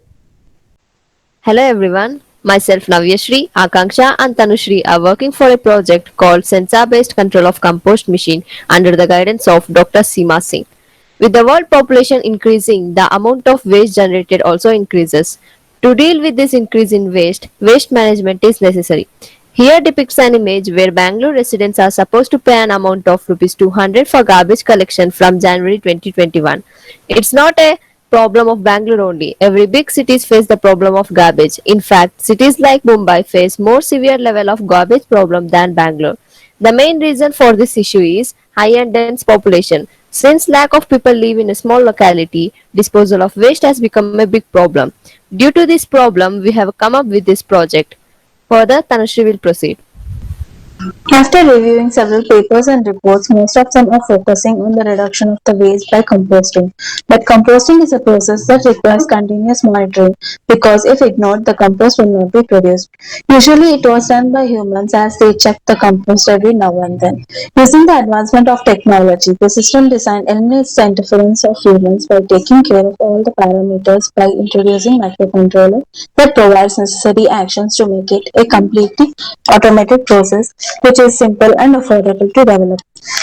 Hello everyone, myself Navyashri, Akanksha and Tanushri are working for a project called Sensor-Based Control of Compost Machine under the guidance of Dr. Seema Singh. With the world population increasing, the amount of waste generated also increases. To deal with this increase in waste, waste management is necessary. Here depicts an image where Bangalore residents are supposed to pay an amount of Rs 200 for garbage collection from January 2021. It's not a problem of Bangalore only. Every big cities face the problem of garbage. In fact, cities like Mumbai face more severe level of garbage problem than Bangalore. The main reason for this issue is high and dense population. Since lack of people live in a small locality, disposal of waste has become a big problem. Due to this problem, we have come up with this project. Further, Tanushree will proceed. After reviewing several papers and reports, most of them are focusing on the reduction of the waste by composting. But composting is a process that requires continuous monitoring because if ignored, the compost will not be produced. Usually, it was done by humans as they check the compost every now and then. Using the advancement of technology, the system design eliminates the interference of humans by taking care of all the parameters by introducing microcontroller that provides necessary actions to make it a completely automated process which is simple and affordable to develop.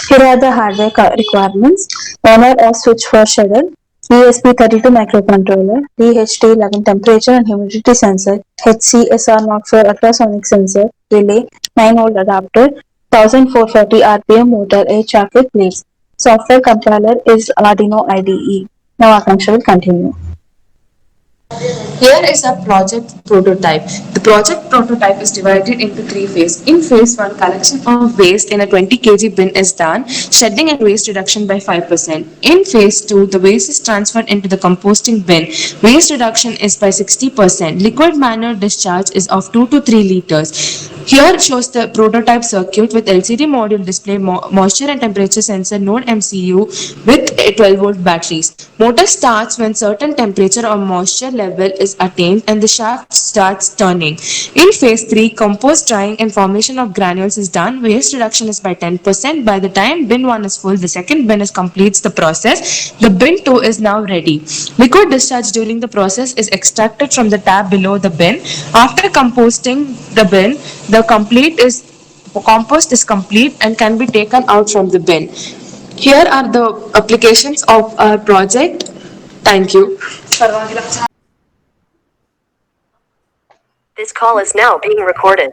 Here are the hardware requirements. On or switch for schedule, ESP32 microcontroller, DHT11 temperature and humidity sensor, HCSR0 for ultrasonic sensor, relay, 9-volt adapter, 1440 RPM motor, 8 chassis plates. Software compiler is Arduino IDE. Now Akanksha will continue. Here is a project prototype. The project prototype is divided into three phases. In phase 1, collection of waste in a 20 kg bin is done, shedding and waste reduction by 5%. In phase 2, the waste is transferred into the composting bin. Waste reduction is by 60%. Liquid manure discharge is of 2 to 3 liters. Here shows the prototype circuit with LCD module display, moisture and temperature sensor, node MCU with a 12-volt batteries. Motor starts when certain temperature or moisture level is attained and the shaft starts turning. In phase 3, compost drying and formation of granules is done. Waste reduction is by 10%. By the time bin 1 is full, the second bin completes the process. The bin 2 is now ready. Liquid discharge during the process is extracted from the tab below the bin. After composting the bin, the compost is complete and can be taken out from the bin. Here are the applications of our project. Thank you. This call is now being recorded.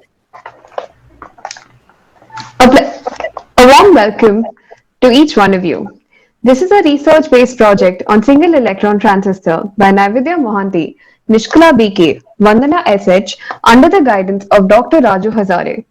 A warm welcome to each one of you. This is a research-based project on single electron transistor by Naividya Mohanty, Nishkala BK, Vandana SH under the guidance of Dr. Raju Hazare.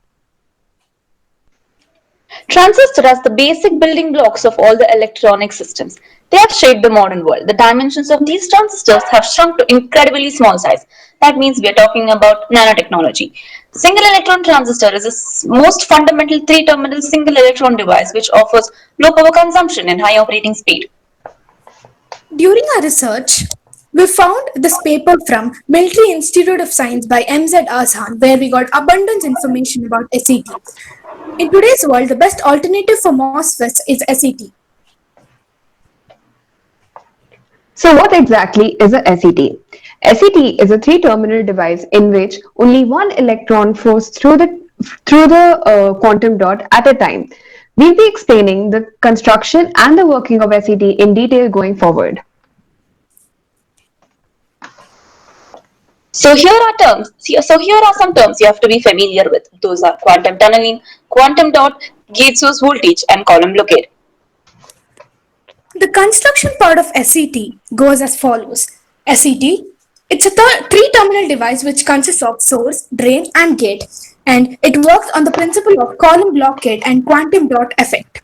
Transistors are the basic building blocks of all the electronic systems. They have shaped the modern world. The dimensions of these transistors have shrunk to incredibly small size. That means we are talking about nanotechnology. Single electron transistor is the most fundamental three-terminal single electron device which offers low power consumption and high operating speed. During our research, we found this paper from Military Institute of Science by MZ Azhan, where we got abundant information about SET. In today's world, the best alternative for MOSFETs is SET. So what exactly is a SET? SET is a three-terminal device in which only one electron flows through the quantum dot at a time. We'll be explaining the construction and the working of SET in detail going forward. So here are some terms you have to be familiar with. Those are quantum tunneling, quantum dot, gate source voltage, and column blockade. The construction part of SET goes as follows. SET, it's a three-terminal device which consists of source, drain, and gate, and it works on the principle of column blockade and quantum dot effect.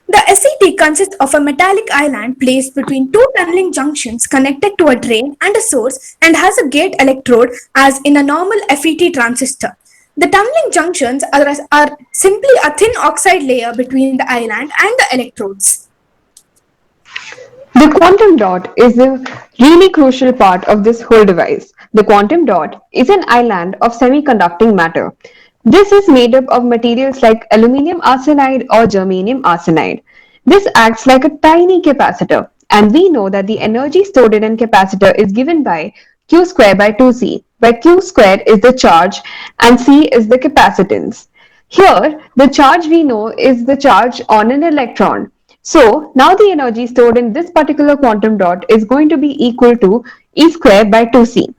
The SET consists of a metallic island placed between two tunneling junctions connected to a drain and a source and has a gate electrode as in a normal FET transistor. The tunneling junctions are simply a thin oxide layer between the island and the electrodes. The quantum dot is a really crucial part of this whole device. The quantum dot is an island of semiconducting matter. This is made up of materials like aluminum arsenide or germanium arsenide. This acts like a tiny capacitor, and we know that the energy stored in a capacitor is given by Q square by 2C, where Q square is the charge and C is the capacitance. Here, the charge we know is the charge on an electron. So, now the energy stored in this particular quantum dot is going to be equal to E square by 2C.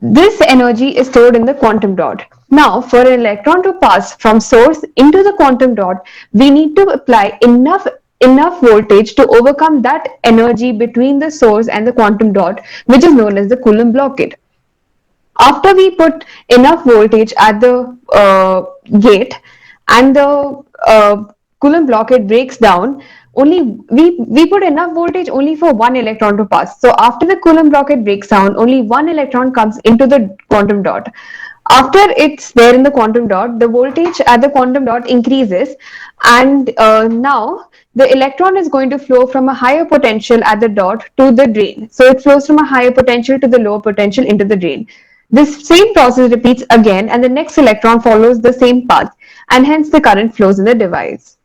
This energy is stored in the quantum dot. Now, for an electron to pass from source into the quantum dot, we need to apply enough voltage to overcome that energy between the source and the quantum dot, which is known as the Coulomb blockade. After we put enough voltage at the gate and the Coulomb blockade breaks down, we put enough voltage only for one electron to pass. So after the Coulomb blockade breaks down, only one electron comes into the quantum dot. After it's there in the quantum dot, the voltage at the quantum dot increases, and now the electron is going to flow from a higher potential at the dot to the drain. So it flows from a higher potential to the lower potential into the drain. This same process repeats again, and the next electron follows the same path, and hence the current flows in the device.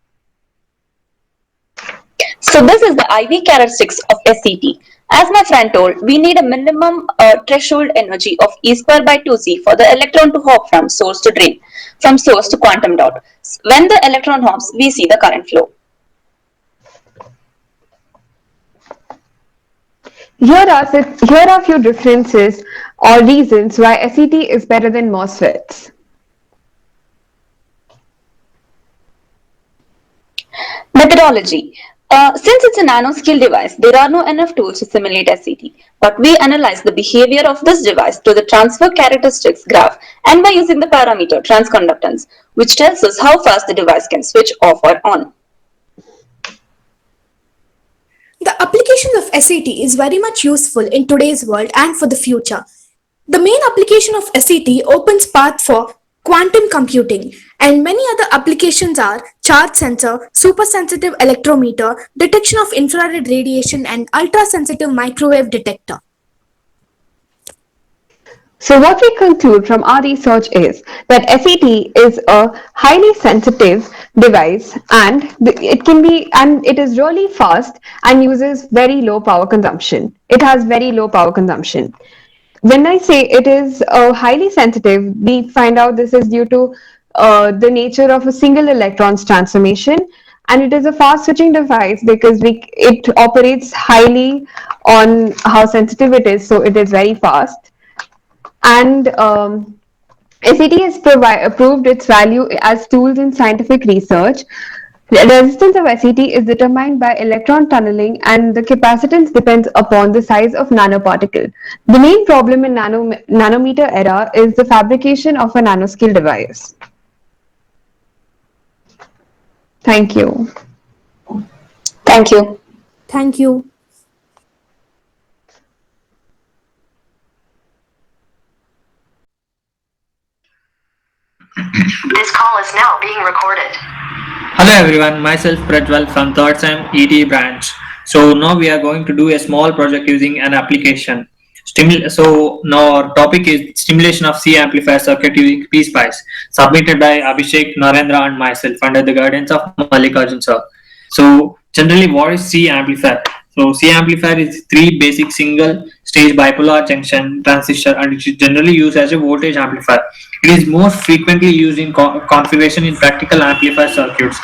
So this is the IV characteristics of SET. As my friend told, we need a minimum threshold energy of E square by 2C for the electron to hop from source to drain, from source to quantum dot. When the electron hops, we see the current flow. Here are a few differences or reasons why SET is better than MOSFETs. Methodology. Since it's a nanoscale device, there are no enough tools to simulate SET, but we analyze the behavior of this device to the transfer characteristics graph and by using the parameter transconductance, which tells us how fast the device can switch off or on. The applications of SET is very much useful in today's world and for the future. The main application of SET opens path for quantum computing, and many other applications are charge sensor, super sensitive electrometer, detection of infrared radiation, and ultra sensitive microwave detector. So what we conclude from our research is that SET is a highly sensitive device, and it is really fast and uses very low power consumption. It has very low power consumption. When I say it is highly sensitive, we find out this is due to the nature of a single electrons transformation, and it is a fast switching device because it operates highly on how sensitive it is, so it is very fast. And SET has proved its value as tools in scientific research. The resistance of SET is determined by electron tunneling, and the capacitance depends upon the size of nanoparticle. The main problem in nanometer era is the fabrication of a nanoscale device. Thank you. Thank you. Thank you. This call is now being recorded. Hello everyone, myself Prajwal from third sem ED branch. So now we are going to do a small project using an application. So now our topic is stimulation of C amplifier circuit using PSpice, submitted by Abhishek, Narendra and myself under the guidance of Mallikarjun sir. So generally what is C amplifier? So C amplifier is three basic single stage bipolar junction transistor, and it is generally used as a voltage amplifier. It is most frequently used in configuration in practical amplifier circuits.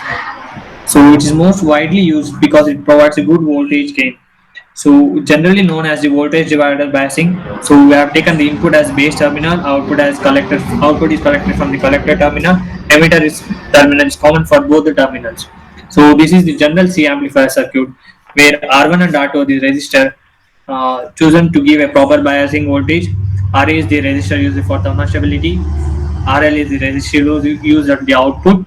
So it is most widely used because it provides a good voltage gain. So generally known as the voltage divider biasing. So we have taken the input as base terminal, output as collector. Output is collected from the collector terminal. Emitter is terminal is common for both the terminals. So this is the general C amplifier circuit. where R1 and R2 the resistor chosen to give a proper biasing voltage. RA is the resistor used for thermal stability. RL is the resistor used at the output.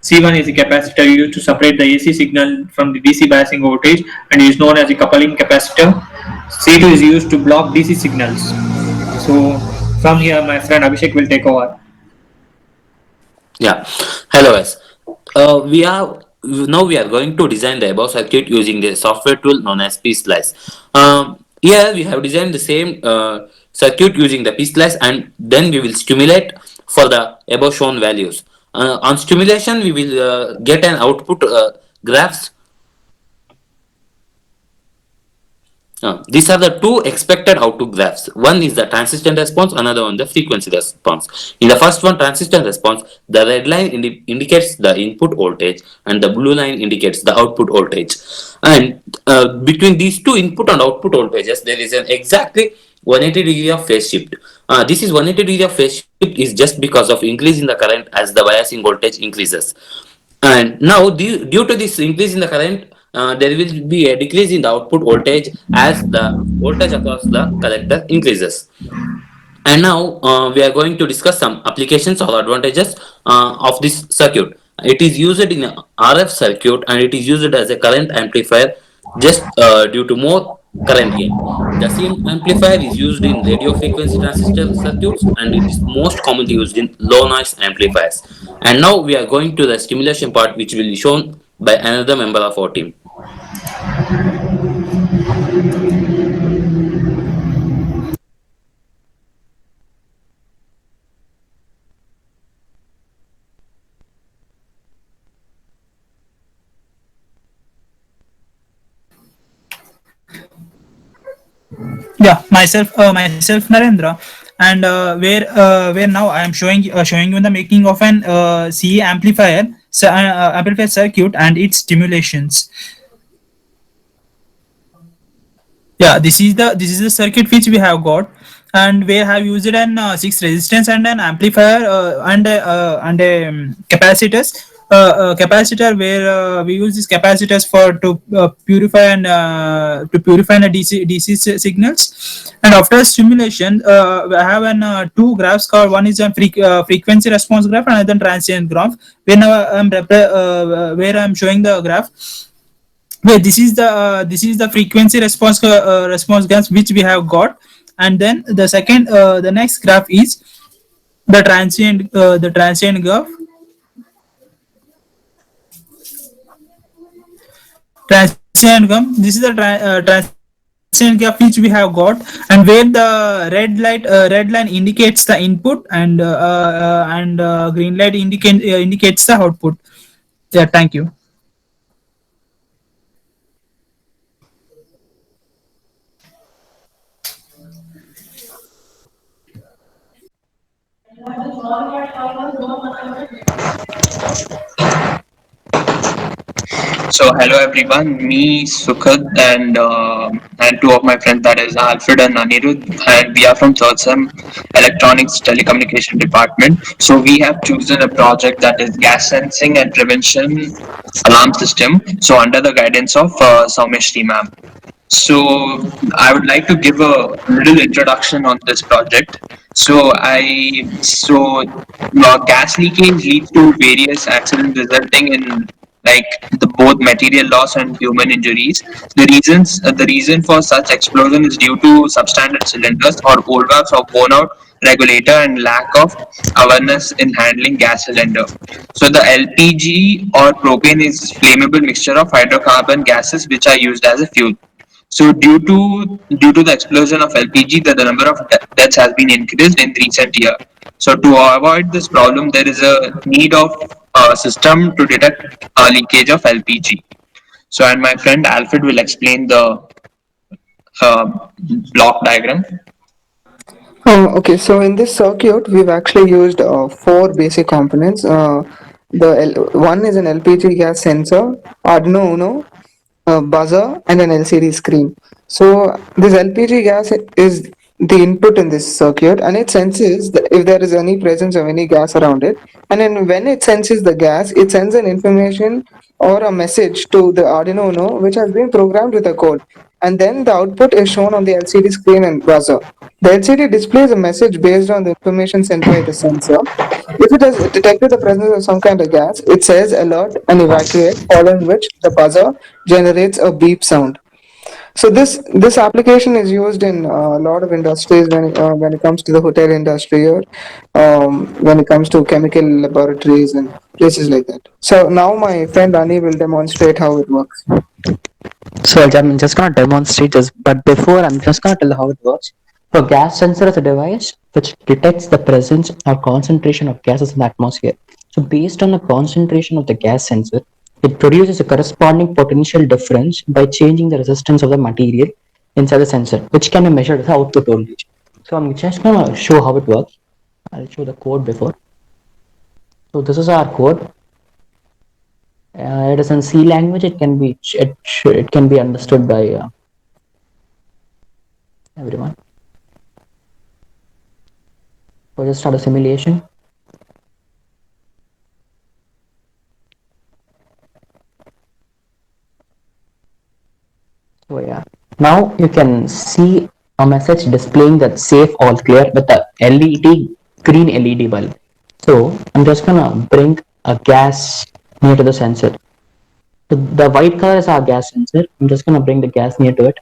C1 is the capacitor used to separate the AC signal from the DC biasing voltage and is known as the coupling capacitor. C2 is used to block DC signals. So from here, my friend Abhishek will take over. Yeah. Hello guys. We are going to design the above circuit using the software tool known as PSlice. Here we have designed the same circuit using the PSlice, and then we will stimulate for the above shown values. On stimulation, we will get an output graphs. These are the two expected output graphs. One is the transistor response, another one the frequency response. In the first one, transistor response, the red line indicates the input voltage and the blue line indicates the output voltage. And between these two input and output voltages, there is an exactly 180 degree of phase shift. This is 180 degree of phase shift is just because of increase in the current as the biasing voltage increases. And now due to this increase in the current, there will be a decrease in the output voltage as the voltage across the collector increases. And now we are going to discuss some applications or advantages of this circuit. It is used in a RF circuit and it is used as a current amplifier just due to more current gain. The same amplifier is used in radio frequency transistor circuits and it is most commonly used in low noise amplifiers. And now we are going to the stimulation part, which will be shown by another member of our team. Yeah, myself Narendra, and where now I am showing you the making of an CE amplifier circuit and its stimulations. Yeah, this is the circuit which we have got, and we have used an 6 resistance and an amplifier and a capacitors. Capacitor where we use these capacitors for to purify the DC signals, and after stimulation we have an two graphs called, one is a frequency response graph and another transient graph. Where I'm showing the graph, where this is the frequency response graph which we have got, and then the next graph is the transient graph. Transient graph. This is the transient graph which we have got, and where the red line indicates the input and green light indicates the output. Yeah, thank you. So hello everyone, me Sukhad and two of my friends, that is Alfred and Anirudh, and we are from third sem electronics telecommunication department. So we have chosen a project that is gas sensing and prevention alarm system. So under the guidance of Soumeshri ma'am. So I would like to give a little introduction on this project. Gas leakage leads to various accidents resulting in like the both material loss and human injuries. The reason for such explosion is due to substandard cylinders or old valves or worn out regulator and lack of awareness in handling gas cylinder. So the LPG or propane is flammable mixture of hydrocarbon gases which are used as a fuel. So due to the explosion of LPG, the number of deaths has been increased in recent year. So to avoid this problem, there is a need of a system to detect leakage of LPG. So and my friend Alfred will explain the block diagram. Okay, so in this circuit, we've actually used four basic components. One is an LPG gas sensor, Arduino Uno, a buzzer, and an LCD screen. So this LPG gas is the input in this circuit, and it senses if there is any presence of any gas around it. And then when it senses the gas, it sends an information or a message to the Arduino Uno, which has been programmed with a code. And then the output is shown on the LCD screen and buzzer. The LCD displays a message based on the information sent by the sensor. If it has detected the presence of some kind of gas, it says alert and evacuate, following which the buzzer generates a beep sound. So this application is used in a lot of industries when it comes to the hotel industry, or when it comes to chemical laboratories and places like that. So now my friend Ani will demonstrate how it works. So I'm just gonna demonstrate this, but before I'm just gonna tell how it works. So gas sensor is a device which detects the presence or concentration of gases in the atmosphere. So based on the concentration of the gas sensor, it produces a corresponding potential difference by changing the resistance of the material inside the sensor, which can be measured as the output voltage. So I'm just gonna show how it works. I'll show the code before. So this is our code. It is in C language. It can be understood by everyone. So just start a simulation. So yeah, now you can see a message displaying that safe all clear with a LED green LED bulb. So I'm just gonna bring a gas near to the sensor. So the white color is our gas sensor. I'm just gonna bring the gas near to it.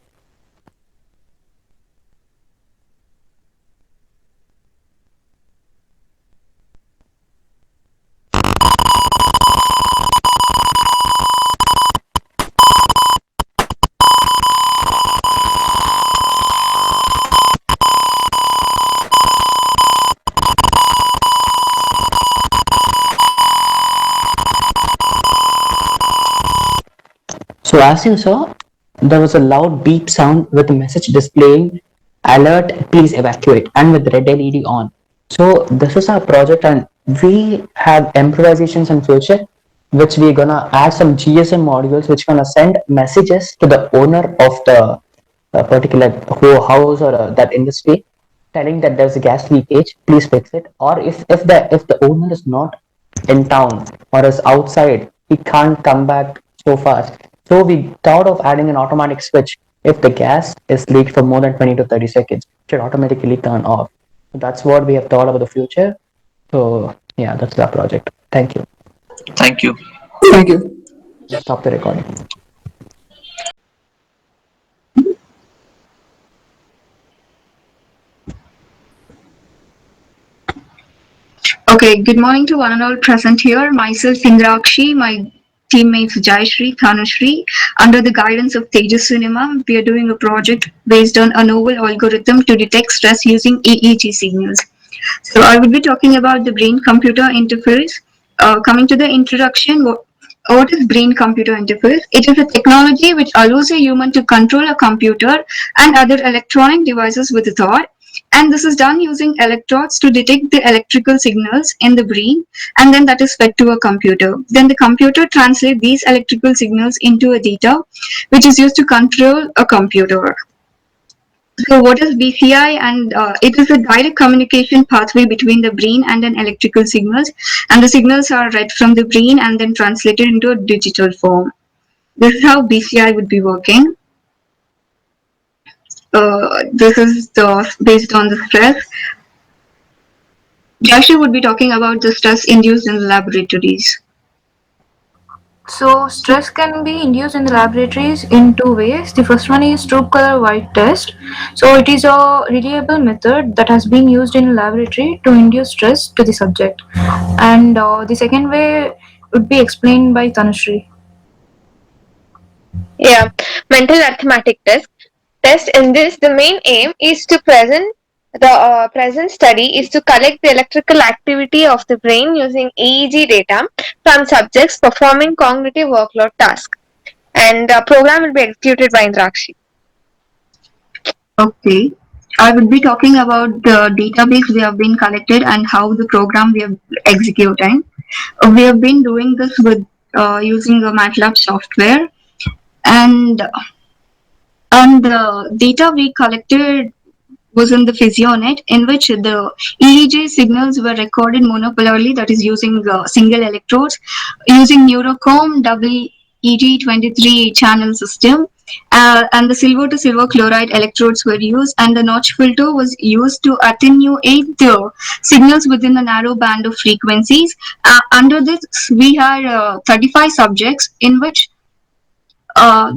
So as you saw, there was a loud beep sound with a message displaying alert, please evacuate, and with red LED on. So this is our project, and we have improvisations in future, which we're gonna add some GSM modules which gonna send messages to the owner of the particular house or that industry, telling that there's a gas leakage, please fix it. Or if the owner is not in town or is outside, he can't come back so fast. So we thought of adding an automatic switch. If the gas is leaked for more than 20 to 30 seconds, it should automatically turn off. So that's what we have thought about the future. So yeah, that's our project. Thank you. Thank you. Thank you. Stop the recording. Okay, good morning to one and all present here. Myself Indrakshi, my teammates Jayashri, Thanushri. Under the guidance of Tejas Cinema, we are doing a project based on a novel algorithm to detect stress using EEG signals. So I will be talking about the brain-computer interface. Coming to the introduction, what is brain-computer interface? It is a technology which allows a human to control a computer and other electronic devices with a thought. And this is done using electrodes to detect the electrical signals in the brain, and then that is fed to a computer. Then the computer translates these electrical signals into a data, which is used to control a computer. So what is BCI? And it is a direct communication pathway between the brain and an electrical signals, and the signals are read from the brain and then translated into a digital form. This is how BCI would be working. This is based on the stress. Joshua would be talking about the stress induced in the laboratories. So stress can be induced in the laboratories in two ways. The first one is troop color white test. So it is a reliable method that has been used in a laboratory to induce stress to the subject. And the second way would be explained by Tanushri. Yeah, mental arithmetic test. In this, the main aim is to present study is to collect the electrical activity of the brain using EEG data from subjects performing cognitive workload tasks, and the program will be executed by Indrakshi. Okay, I will be talking about the database we have been collected and how the program we have executing. We have been doing this with using the MATLAB software, and the data we collected was in the PhysioNet, in which the EEG signals were recorded monopolarly, that is using single electrodes, using Neurocom WEG23 channel system. And the silver to silver chloride electrodes were used, and the notch filter was used to attenuate the signals within the narrow band of frequencies. Under this, we had 35 subjects in which uh,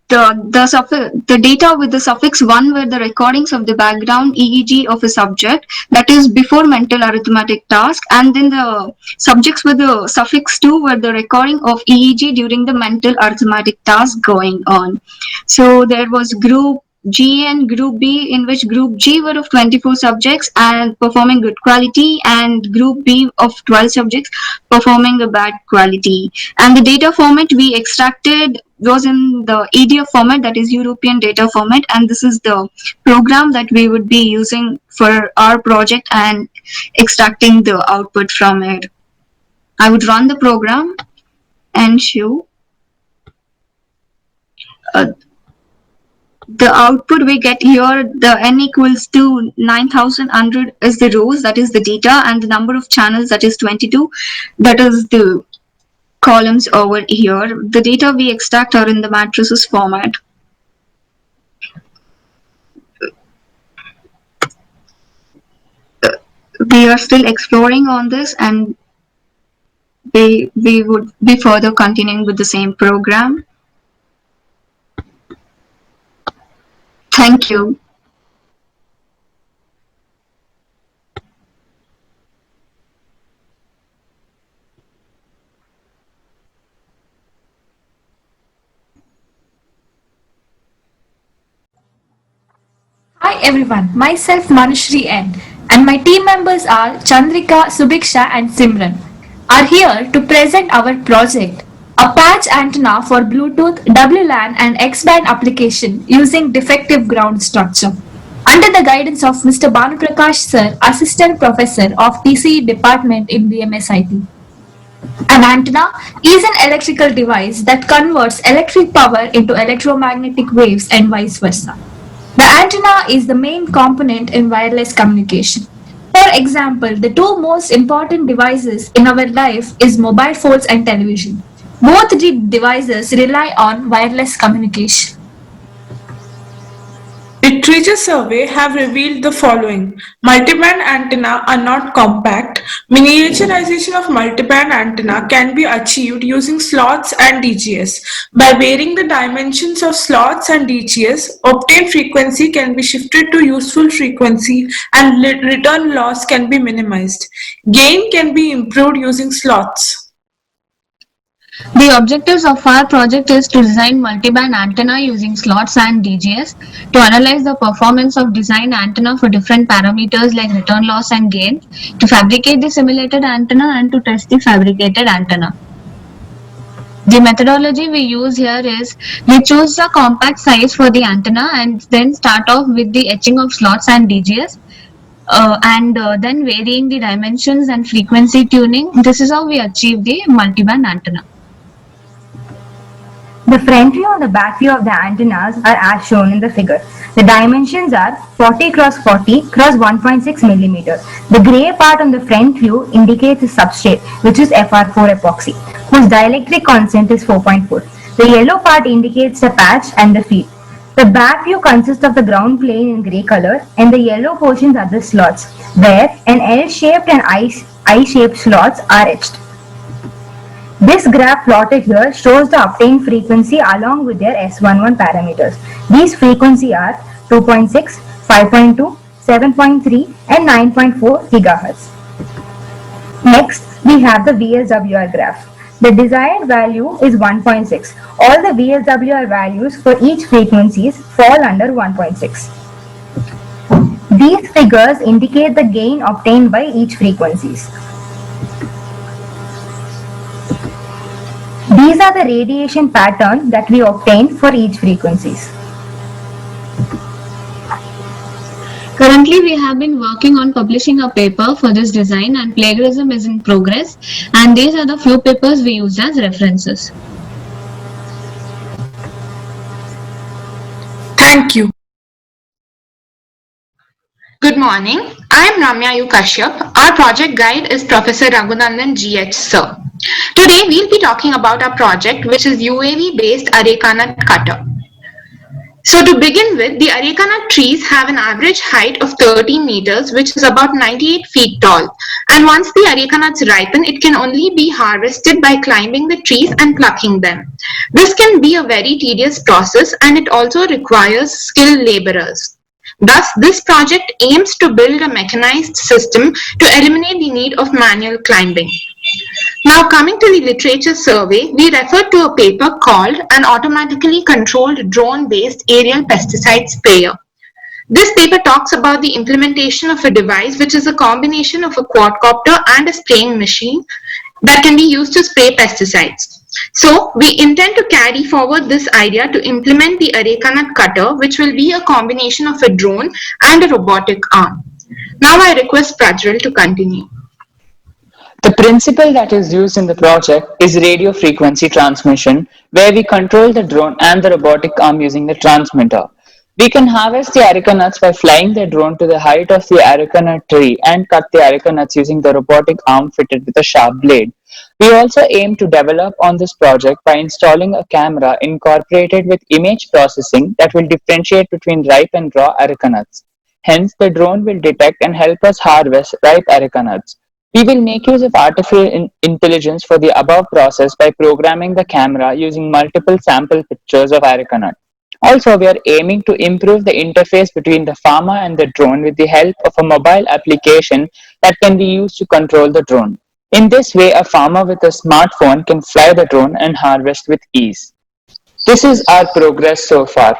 the data with the suffix 1 were the recordings of the background EEG of a subject, that is before mental arithmetic task, and then the subjects with the suffix 2 were the recording of EEG during the mental arithmetic task going on. So there was group G and group B, in which group G were of 24 subjects and performing good quality, and group B of 12 subjects performing a bad quality. And the data format we extracted was in the EDF format, that is European data format, and this is the program that we would be using for our project and extracting the output from it. I would run the program and show the output we get here. The n equals to 9100 is the rows, that is the data, and the number of channels, that is 22, that is the columns over here. The data we extract are in the matrices format. We are still exploring on this, and we would be further continuing with the same program. Thank you. Hi everyone, myself Manushri N, and my team members are Chandrika, Subiksha and Simran are here to present our project, a patch antenna for Bluetooth, WLAN and X-band application using defective ground structure. Under the guidance of Mr. Banu Prakash Sir, Assistant Professor of TCE Department in BMSIT. An antenna is an electrical device that converts electric power into electromagnetic waves and vice versa. The antenna is the main component in wireless communication. For example, the two most important devices in our life is mobile phones and television. Both the devices rely on wireless communication. Literature survey have revealed the following. Multiband antenna are not compact. Miniaturization of multiband antenna can be achieved using slots and DGS. By varying the dimensions of slots and DGS, obtained frequency can be shifted to useful frequency and return loss can be minimized. Gain can be improved using slots. The objectives of our project is to design multiband antenna using slots and DGS, to analyze the performance of design antenna for different parameters like return loss and gain, to fabricate the simulated antenna and to test the fabricated antenna. The methodology we use here is we choose a compact size for the antenna and then start off with the etching of slots and DGS. Then varying the dimensions and frequency tuning. This is how we achieve the multiband antenna. The front view and the back view of the antennas are as shown in the figure. The dimensions are 40 x 40 x 1.6 millimeter. The grey part on the front view indicates the substrate, which is FR4 epoxy, whose dielectric constant is 4.4. The yellow part indicates the patch and the feed. The back view consists of the ground plane in grey color, and the yellow portions are the slots, where an L-shaped and I-shaped slots are etched. This graph plotted here shows the obtained frequency along with their S11 parameters. These frequencies are 2.6, 5.2, 7.3 and 9.4 GHz. Next, we have the VSWR graph. The desired value is 1.6. All the VSWR values for each frequencies fall under 1.6. These figures indicate the gain obtained by each frequencies. These are the radiation pattern that we obtained for each frequencies. Currently, we have been working on publishing a paper for this design, and plagiarism is in progress, and these are the few papers we used as references. Thank you. Good morning. I am Ramya U. Kashyap. Our project guide is Professor Raghunandan GH Sir. Today we'll be talking about our project which is UAV based Areca nut cutter. So to begin with, the areca nut trees have an average height of 13 meters, which is about 98 feet tall. And once the areca nuts ripen, it can only be harvested by climbing the trees and plucking them. This can be a very tedious process and it also requires skilled laborers. Thus, this project aims to build a mechanized system to eliminate the need of manual climbing. Now coming to the literature survey, we refer to a paper called an automatically controlled drone-based aerial pesticide sprayer. This paper talks about the implementation of a device which is a combination of a quadcopter and a spraying machine that can be used to spray pesticides. So we intend to carry forward this idea to implement the areca nut cutter, which will be a combination of a drone and a robotic arm. Now I request Prajwal to continue. The principle that is used in the project is radio frequency transmission, where we control the drone and the robotic arm using the transmitter. We can harvest the areca nuts by flying the drone to the height of the areca nut tree and cut the areca nuts using the robotic arm fitted with a sharp blade. We also aim to develop on this project by installing a camera incorporated with image processing that will differentiate between ripe and raw areca nuts. Hence, the drone will detect and help us harvest ripe areca nuts. We will make use of artificial intelligence for the above process by programming the camera using multiple sample pictures of areca nut. Also, we are aiming to improve the interface between the farmer and the drone with the help of a mobile application that can be used to control the drone. In this way, a farmer with a smartphone can fly the drone and harvest with ease. This is our progress so far.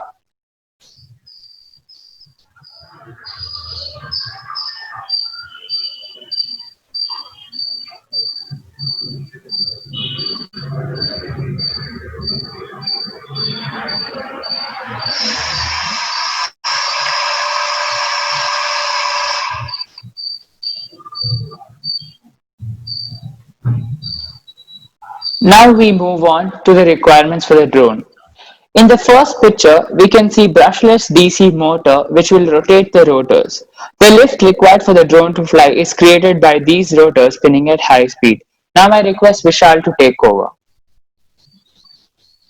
Now we move on to the requirements for the drone. In the first picture, we can see brushless DC motor which will rotate the rotors. The lift required for the drone to fly is created by these rotors spinning at high speed. Now I request Vishal to take over.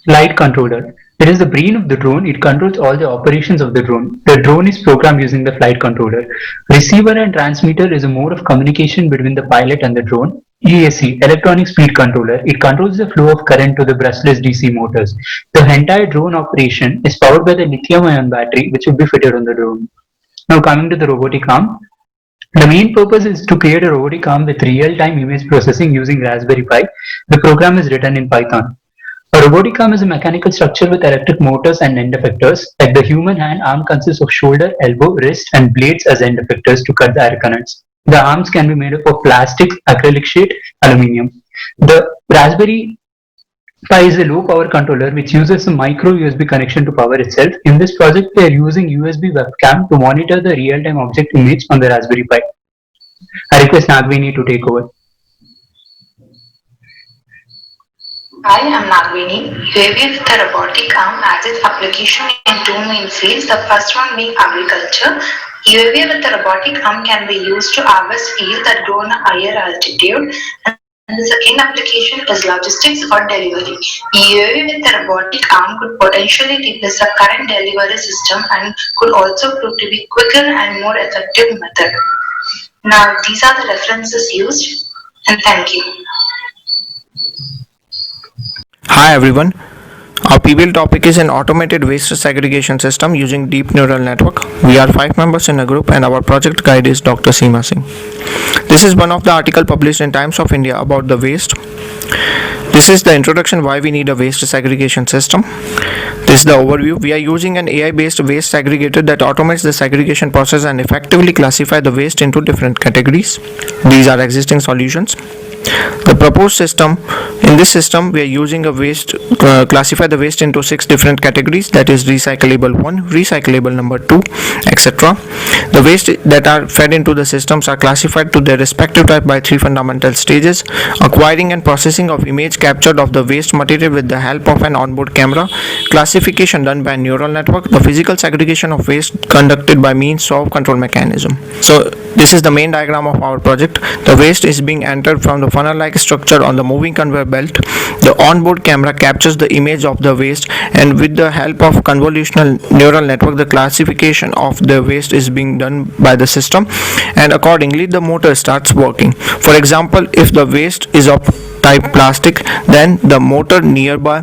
Flight controller. It is the brain of the drone. It controls all the operations of the drone. The drone is programmed using the flight controller. Receiver and transmitter is a mode of communication between the pilot and the drone. ESC, electronic speed controller. It controls the flow of current to the brushless DC motors. The entire drone operation is powered by the lithium-ion battery which will be fitted on the drone. Now coming to the robotic arm. The main purpose is to create a robotic arm with real-time image processing using Raspberry Pi. The program is written in Python. A robotic arm is a mechanical structure with electric motors and end effectors. Like the human hand, arm consists of shoulder, elbow, wrist, and blades as end effectors to cut the areca nuts. The arms can be made up of plastic, acrylic sheet, aluminium. The Raspberry Pi is a low power controller which uses a micro USB connection to power itself. In this project, we are using USB webcam to monitor the real-time object image on the Raspberry Pi. I request Nagvini to take over. I am Nagvini. UAV with a robotic arm has its application in two main fields, the first one being agriculture. UAV with a robotic arm can be used to harvest fields that grow on a higher altitude. And the second application is logistics or delivery. UAV with a robotic arm could potentially replace the current delivery system and could also prove to be quicker and more effective method. Now, these are the references used, and thank you. Hi everyone. Our PBL topic is an automated waste segregation system using deep neural network. We are 5 members in a group and our project guide is Dr. Seema Singh. This is one of the article published in Times of India about the waste. This is the introduction why we need a waste segregation system. This is the overview. We are using an AI-based waste segregator that automates the segregation process and effectively classify the waste into different categories. These are existing solutions. The proposed system, in this system we are using a waste, classify the waste into 6 different categories, that is recyclable 1, recyclable number 2, etc. The waste that are fed into the systems are classified to their respective type by 3 fundamental stages: acquiring and processing of image captured of the waste material with the help of an onboard camera, classification done by neural network, the physical segregation of waste conducted by means of control mechanism. So this is the main diagram of our project. The waste is being entered from the funnel-like structure on the moving conveyor belt. The onboard camera captures the image of the waste, and with the help of convolutional neural network, the classification of the waste is being done by the system, and accordingly the motor starts working. For example, if the waste is of type plastic, then the motor nearby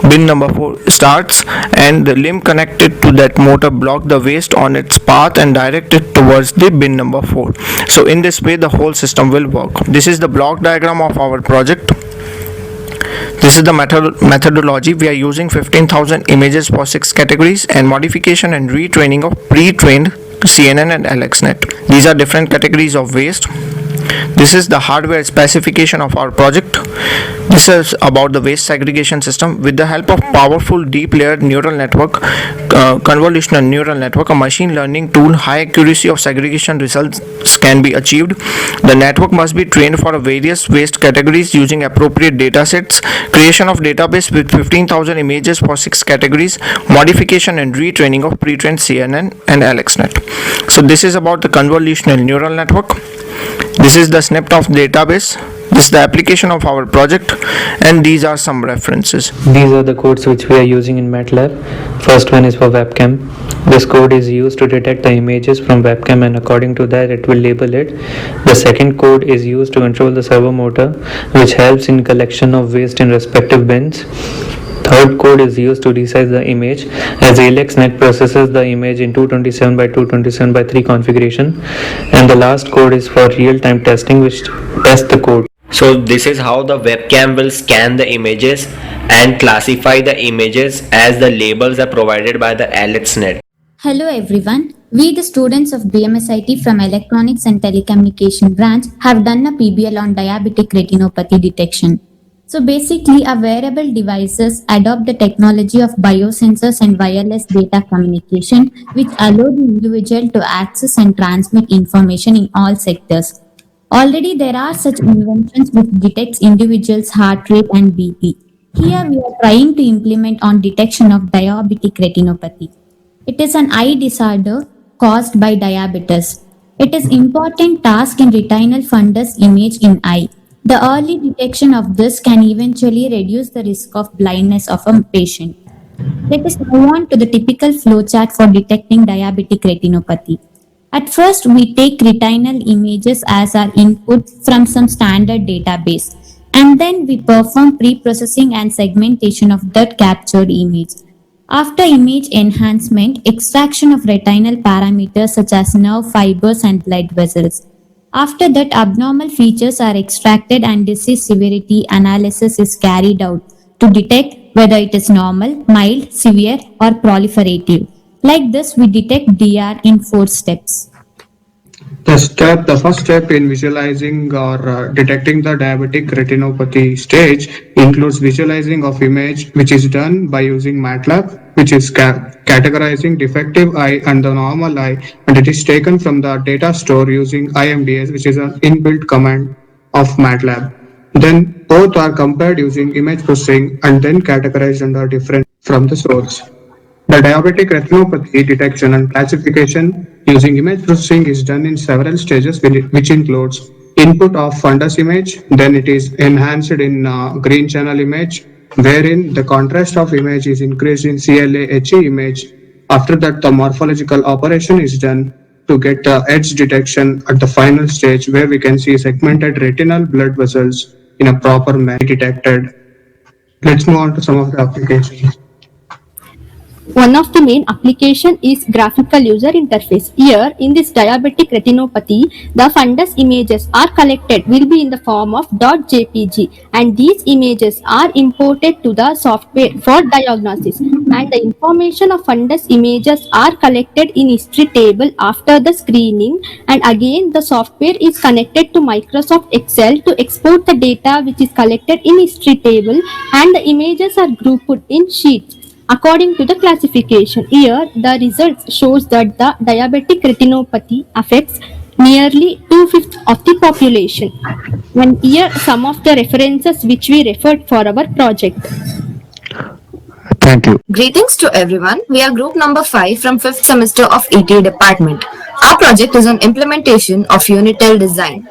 bin number 4 starts, and the limb connected to that motor block the waste on its path and direct it towards the bin number 4. So in this way the whole system will work. This is the block diagram of our project. This is the methodology. We are using 15,000 images for 6 categories and modification and retraining of pre-trained CNN and AlexNet. These are different categories of waste. This is the hardware specification of our project. This is about the waste segregation system. With the help of powerful deep layered neural network, convolutional neural network, a machine learning tool, high accuracy of segregation results can be achieved. The network must be trained for various waste categories using appropriate data sets, creation of database with 15,000 images for 6 categories, modification and retraining of pre-trained CNN and AlexNet. So this is about the convolutional neural network. This is the snippet of database. This is the application of our project, and these are some references. These are the codes which we are using in MATLAB. First one is for webcam. This code is used to detect the images from webcam, and according to that it will label it. The second code is used to control the servo motor, which helps in collection of waste in respective bins. Third code is used to resize the image, as AlexNet processes the image in 227 by 227 by 3 configuration. And the last code is for real-time testing, which tests the code. So this is how the webcam will scan the images and classify the images, as the labels are provided by the AlexNet. Hello everyone. We, the students of BMSIT from Electronics and Telecommunication branch, have done a PBL on diabetic retinopathy detection. So basically, our wearable devices adopt the technology of biosensors and wireless data communication, which allow the individual to access and transmit information in all sectors. Already there are such inventions which detects individuals' heart rate and BP. Here we are trying to implement on detection of diabetic retinopathy. It is an eye disorder caused by diabetes. It is important task in retinal fundus image in eye. The early detection of this can eventually reduce the risk of blindness of a patient. Let us move on to the typical flowchart for detecting diabetic retinopathy. At first, we take retinal images as our input from some standard database, and then we perform pre-processing and segmentation of that captured image. After image enhancement, extraction of retinal parameters such as nerve fibers and blood vessels. After that, abnormal features are extracted and disease severity analysis is carried out to detect whether it is normal, mild, severe, or proliferative. Like this, we detect DR in 4 steps. The first step in visualizing or detecting the diabetic retinopathy stage includes visualizing of image, which is done by using MATLAB, which is categorizing defective eye and the normal eye, and it is taken from the data store using IMDS, which is an inbuilt command of MATLAB. Then both are compared using image processing and then categorized under different from the source. The diabetic retinopathy detection and classification using image processing is done in several stages, which includes input of fundus image, then it is enhanced in green channel image, wherein the contrast of image is increased in CLA-HE image. After that, the morphological operation is done to get the edge detection at the final stage, where we can see segmented retinal blood vessels in a proper manner detected. Let's move on to some of the applications. One of the main application is graphical user interface. Here, in this diabetic retinopathy, the fundus images are collected will be in the form of .jpg, and these images are imported to the software for diagnosis. And the information of fundus images are collected in history table after the screening, and again the software is connected to Microsoft Excel to export the data which is collected in history table, and the images are grouped in sheets according to the classification. Here, the results shows that the diabetic retinopathy affects nearly 2/5 of the population. And here, some of the references which we referred for our project. Thank you. Greetings to everyone. We are group number 5 from 5th semester of ET department. Our project is on implementation of Unitel design.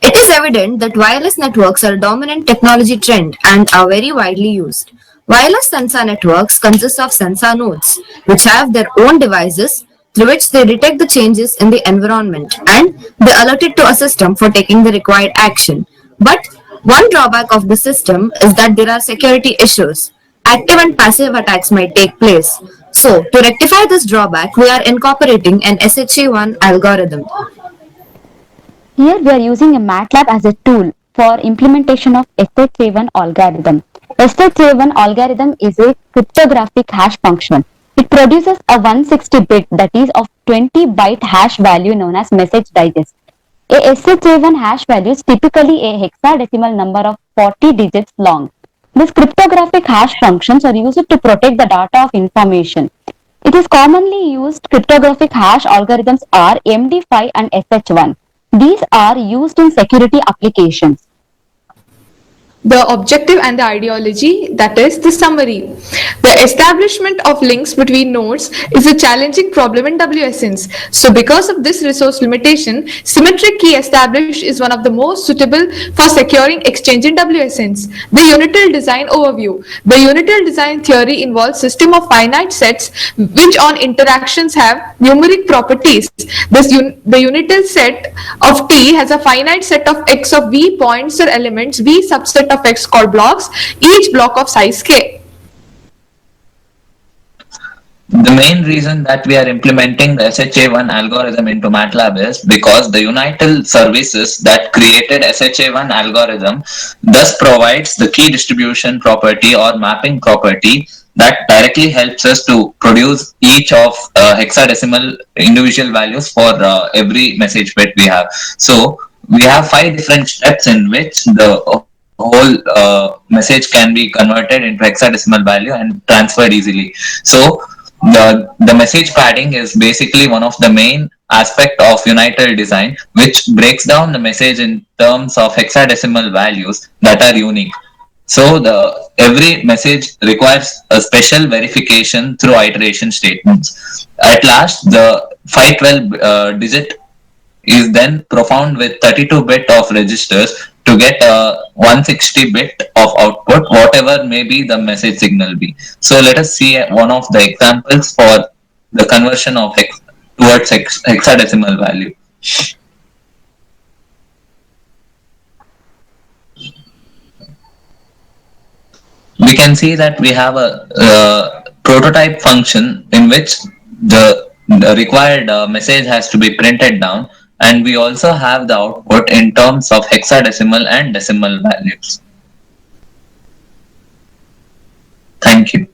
It is evident that wireless networks are a dominant technology trend and are very widely used. Wireless sensor networks consist of sensor nodes, which have their own devices through which they detect the changes in the environment and they alert it to a system for taking the required action. But one drawback of the system is that there are security issues. Active and passive attacks might take place. So, to rectify this drawback, we are incorporating an SHA1 algorithm. Here we are using a MATLAB as a tool for implementation of SHA1 algorithm. SHA1 algorithm is a cryptographic hash function. It produces a 160-bit, that is of 20-byte hash value known as message digest. A SHA1 hash value is typically a hexadecimal number of 40 digits long. These cryptographic hash functions are used to protect the data of information. It is commonly used cryptographic hash algorithms are MD5 and SH1. These are used in security applications. The objective and the ideology, that is the summary. The establishment of links between nodes is a challenging problem in WSNs. So because of this resource limitation, symmetric key established is one of the most suitable for securing exchange in WSNs. The Unitel design overview. The Unitel design theory involves system of finite sets which on interactions have numeric properties. The Unitel set of T has a finite set of X of V points or elements, V subset of X called blocks, each block of size K. The main reason that we are implementing the SHA1 algorithm into MATLAB is because the Unitel services that created SHA1 algorithm thus provides the key distribution property or mapping property that directly helps us to produce each of hexadecimal individual values for every message bit we have. So we have 5 different steps in which the whole message can be converted into hexadecimal value and transferred easily. So the message padding is basically one of the main aspect of Unitel design, which breaks down the message in terms of hexadecimal values that are unique. So every message requires a special verification through iteration statements. At last, the 512 digit is then profound with 32-bit of registers to get a 160-bit of output, whatever may be the message signal be. So let us see one of the examples for the conversion of towards hexadecimal value. We can see that we have a prototype function in which the required message has to be printed down, and we also have the output in terms of hexadecimal and decimal values. Thank you.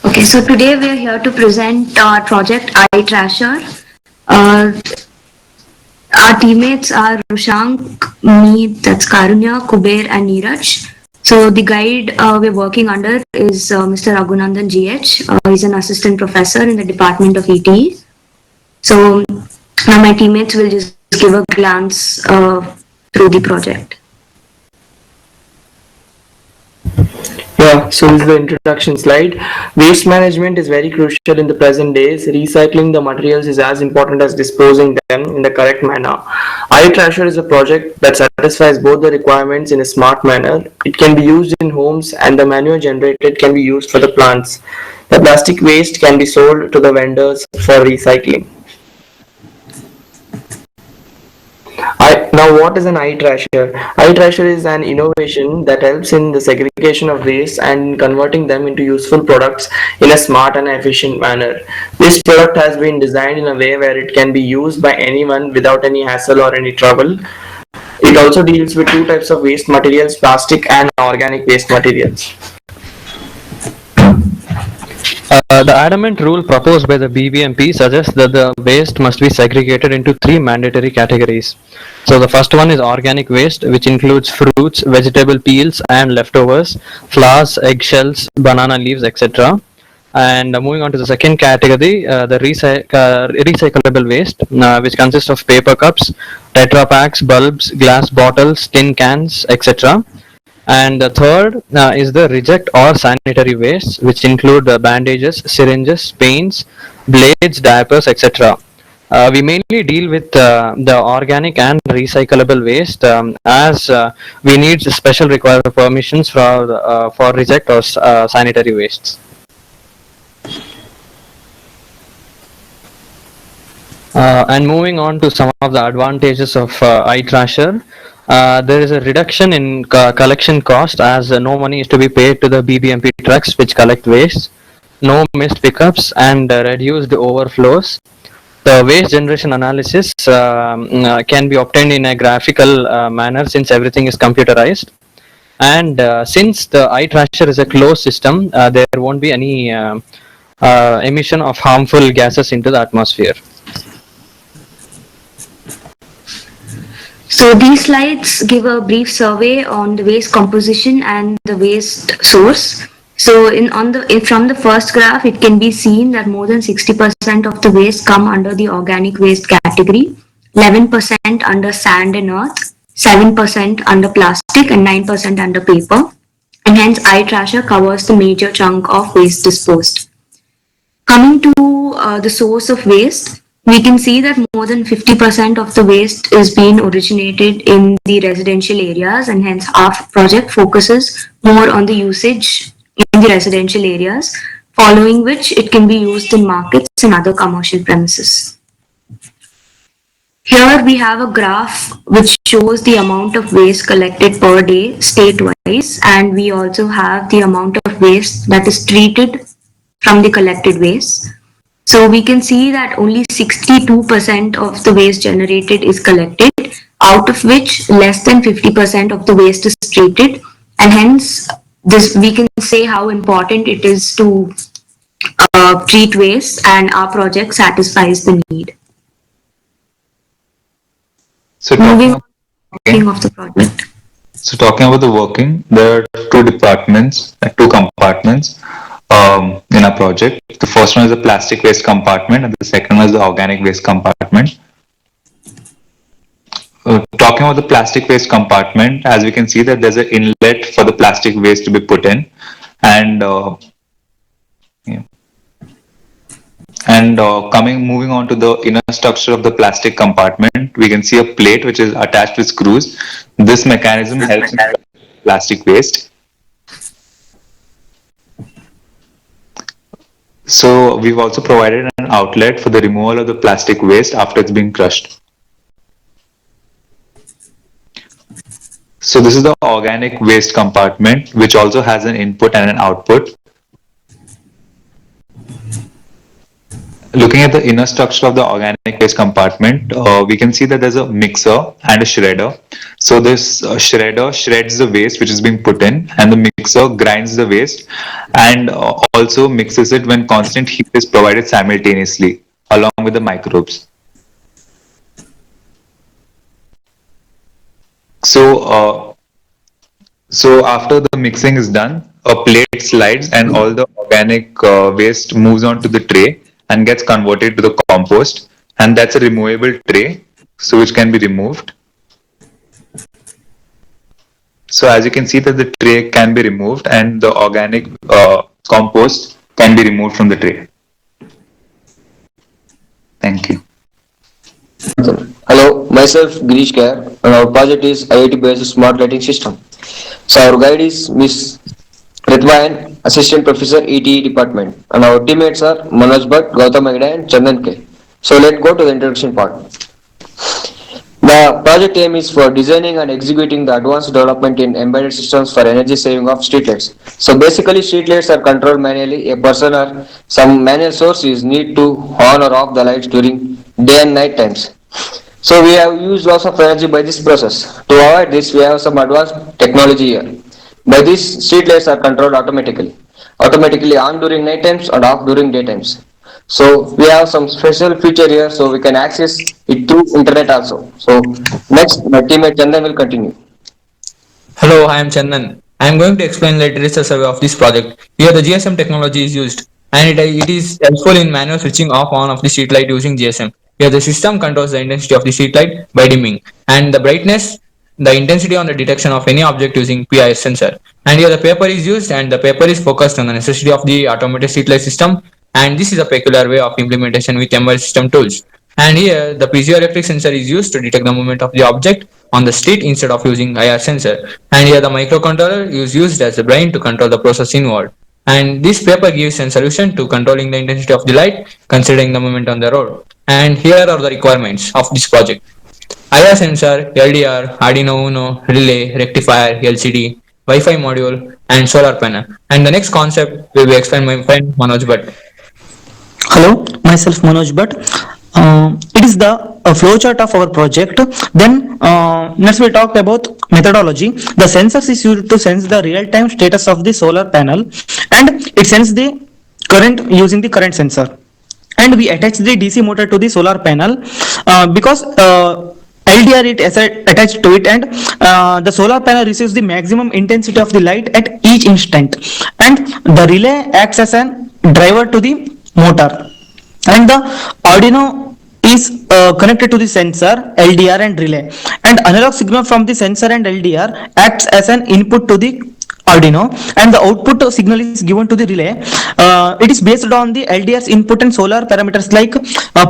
Okay, so today we are here to present our project iTrasher. Our teammates are Rushank, me, that's Karunya, Kuber and Neeraj. So the guide we're working under is Mr. Raghunandan GH. He's an assistant professor in the Department of ETE. So now my teammates will just give a glance through the project. Yeah, so this is the introduction slide. Waste management is very crucial in the present days. Recycling the materials is as important as disposing them in the correct manner. iTrasher is a project that satisfies both the requirements in a smart manner. It can be used in homes and the manure generated can be used for the plants. The plastic waste can be sold to the vendors for recycling. Now, what is an eye trasher? Eye trasher is an innovation that helps in the segregation of waste and converting them into useful products in a smart and efficient manner. This product has been designed in a way where it can be used by anyone without any hassle or any trouble. It also deals with two types of waste materials, plastic and organic waste materials. The adamant rule proposed by the BBMP suggests that the waste must be segregated into three mandatory categories. So the first one is organic waste, which includes fruits, vegetable peels and leftovers, flowers, eggshells, banana leaves, etc. And moving on to the second category, the recyclable waste, which consists of paper cups, Tetra packs, bulbs, glass bottles, tin cans, etc. And the third is the reject or sanitary waste, which include bandages, syringes, paints, blades, diapers, etc. We mainly deal with the organic and recyclable waste as we need special required permissions for reject or sanitary wastes. And moving on to some of the advantages of eye trasher. There is a reduction in collection cost as no money is to be paid to the BBMP trucks which collect waste, no missed pickups and reduced overflows. The waste generation analysis can be obtained in a graphical manner since everything is computerized. And since the eye trasher is a closed system, there won't be any emission of harmful gases into the atmosphere. So these slides give a brief survey on the waste composition and the waste source. So from the first graph, it can be seen that more than 60% of the waste come under the organic waste category, 11% under sand and earth, 7% under plastic and 9% under paper. And hence eye trasher covers the major chunk of waste disposed. Coming to the source of waste, we can see that more than 50% of the waste is being originated in the residential areas, and hence our project focuses more on the usage in the residential areas, following which it can be used in markets and other commercial premises. Here we have a graph which shows the amount of waste collected per day state-wise, and we also have the amount of waste that is treated from the collected waste. So we can see that only 62% of the waste generated is collected, out of which less than 50% of the waste is treated, and hence this we can say how important it is to treat waste, and our project satisfies the need. So moving on of the project. So talking about the working, there are two departments, two compartments in our project. The first one is the plastic waste compartment and the second one is the organic waste compartment. Talking about the plastic waste compartment, as we can see that there's an inlet for the plastic waste to be put in, and moving on to the inner structure of the plastic compartment, we can see a plate which is attached with screws. This mechanism helps in plastic waste. So we've also provided an outlet for the removal of the plastic waste after it's been crushed. So this is the organic waste compartment, which also has an input and an output. Looking at the inner structure of the organic waste compartment, we can see that there's a mixer and a shredder. So this shredder shreds the waste which is being put in, and the mixer grinds the waste and also mixes it when constant heat is provided simultaneously along with the microbes. So after the mixing is done, a plate slides and all the organic waste moves on to the tray and gets converted to the compost, and that's a removable tray, so which can be removed. So as you can see that the tray can be removed and the organic compost can be removed from the tray. Thank you. Hello, myself Girish Kher, and our project is IoT based smart lighting system. So our guide is Miss Pratibha, Assistant Professor ETE Department, and our teammates are Manoj Bhatt, Gautam Agade and Chandan K. So let's go to the introduction part. The project aim is for designing and executing the advanced development in embedded systems for energy saving of streetlights. So basically streetlights are controlled manually. A person or some manual source is need to on or off the lights during day and night times. So we have used lots of energy by this process. To avoid this, we have some advanced technology here. By this, streetlights are controlled automatically on during night times and off during daytimes. So we have some special feature here, so we can access it through internet also. So next, my teammate Chandan will continue. Hello, I am Chandan. I am going to explain the literature survey of this project. Here the GSM technology is used and it is helpful in manual switching off on of the street light using GSM. Here the system controls the intensity of the street light by dimming and the brightness, the intensity on the detection of any object using PIS sensor. And here the paper is used and the paper is focused on the necessity of the automated street light system, and this is a peculiar way of implementation with embedded system tools. And here the piezoelectric sensor is used to detect the movement of the object on the street instead of using IR sensor. And here the microcontroller is used as the brain to control the process involved. And this paper gives a solution to controlling the intensity of the light considering the movement on the road. And here are the requirements of this project. IR sensor, LDR, Arduino Uno, relay, rectifier, LCD, Wi-Fi module, and solar panel. And the next concept will be explained by my friend Manoj Bhatt. Hello, myself Manoj Bhatt. It is the flowchart of our project. Then next we talk about methodology. The sensors is used to sense the real-time status of the solar panel, and it sends the current using the current sensor. And we attach the DC motor to the solar panel because LDR it is attached to it, and the solar panel receives the maximum intensity of the light at each instant, and the relay acts as an driver to the motor, and the Arduino is connected to the sensor, LDR and relay, and analog signal from the sensor and LDR acts as an input to the Arduino, and the output signal is given to the relay. It is based on the LDR's input and solar parameters like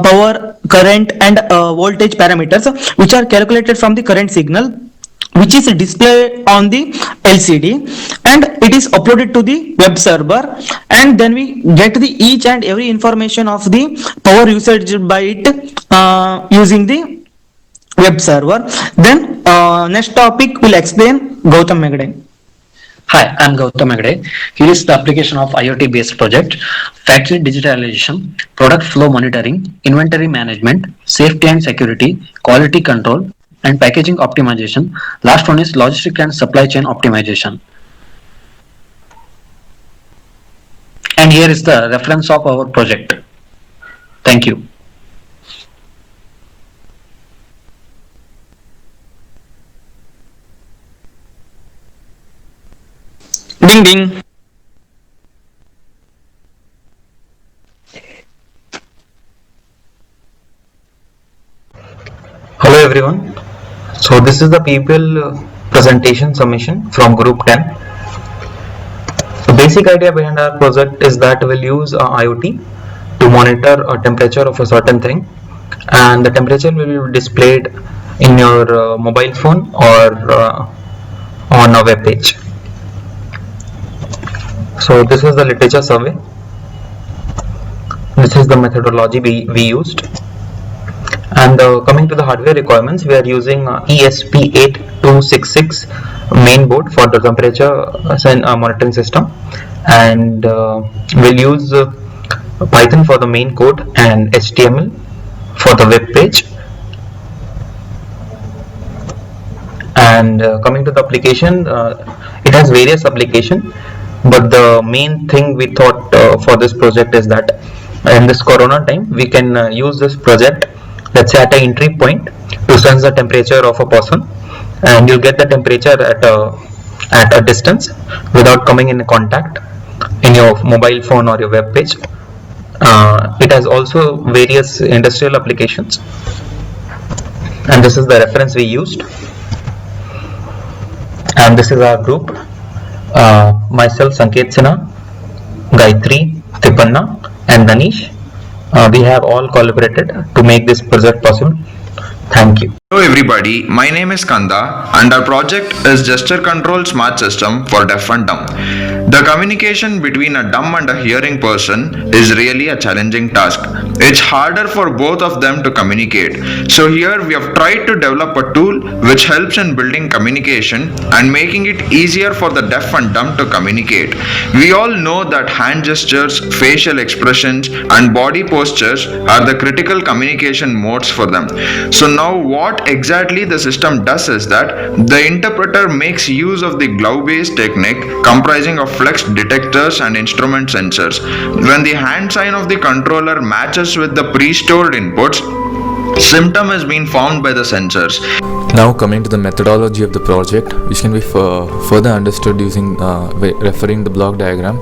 power, current and voltage parameters, which are calculated from the current signal, which is displayed on the LCD, and it is uploaded to the web server, and then we get the each and every information of the power usage by it using the web server. Then next topic will explain Gautam Megade. Hi, I'm Gautam Megade. Here is the application of IoT based project: factory digitalization, product flow monitoring, inventory management, safety and security, quality control, and packaging optimization. Last one is logistic and supply chain optimization. And here is the reference of our project. Thank you. Ding ding. Hello everyone. So this is the PBL presentation submission from group 10. The basic idea behind our project is that we'll use IoT to monitor a temperature of a certain thing, and the temperature will be displayed in your mobile phone or on a web page. So this is the literature survey. This is the methodology we used. And coming to the hardware requirements, we are using ESP8266 main board for the temperature monitoring system, and we'll use Python for the main code and HTML for the web page. And coming to the application, it has various applications, but the main thing we thought for this project is that in this corona time we can use this project, let's say at an entry point, to sense the temperature of a person, and you'll get the temperature at a distance without coming in contact in your mobile phone or your web page. It has also various industrial applications, and this is the reference we used. And this is our group. Myself, Sanket Sinha, Gayatri, Tipanna and Danish. We have all collaborated to make this project possible. Thank you. Hello everybody, my name is Kanda and our project is Gesture Control Smart System for Deaf and Dumb. The communication between a dumb and a hearing person is really a challenging task. It's harder for both of them to communicate. So here we have tried to develop a tool which helps in building communication and making it easier for the deaf and dumb to communicate. We all know that hand gestures, facial expressions and body postures are the critical communication modes for them. So now what exactly the system does is that the interpreter makes use of the glove-based technique comprising of flex detectors and instrument sensors. When the hand sign of the controller matches with the pre-stored inputs, symptom has been found by the sensors. Now coming to the methodology of the project, which can be further understood using referring the block diagram.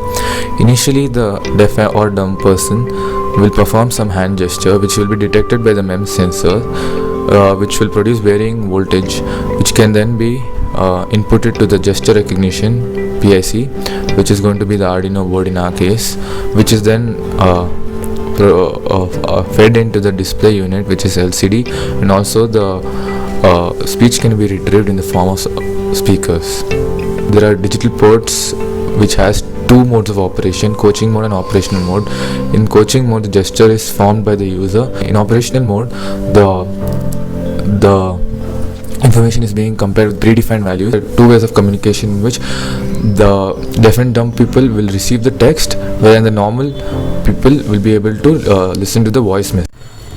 Initially, the deaf or dumb person will perform some hand gesture which will be detected by the MEMS sensor, which will produce varying voltage, which can then be inputted to the gesture recognition PIC, which is going to be the Arduino board in our case, which is then fed into the display unit, which is LCD, and also the speech can be retrieved in the form of speakers. There are digital ports which has two modes of operation, coaching mode and operational mode. In coaching mode, the gesture is formed by the user. In operational mode, the information is being compared with predefined values. There are two ways of communication in which the deaf and dumb people will receive the text, whereas the normal people will be able to listen to the voice message.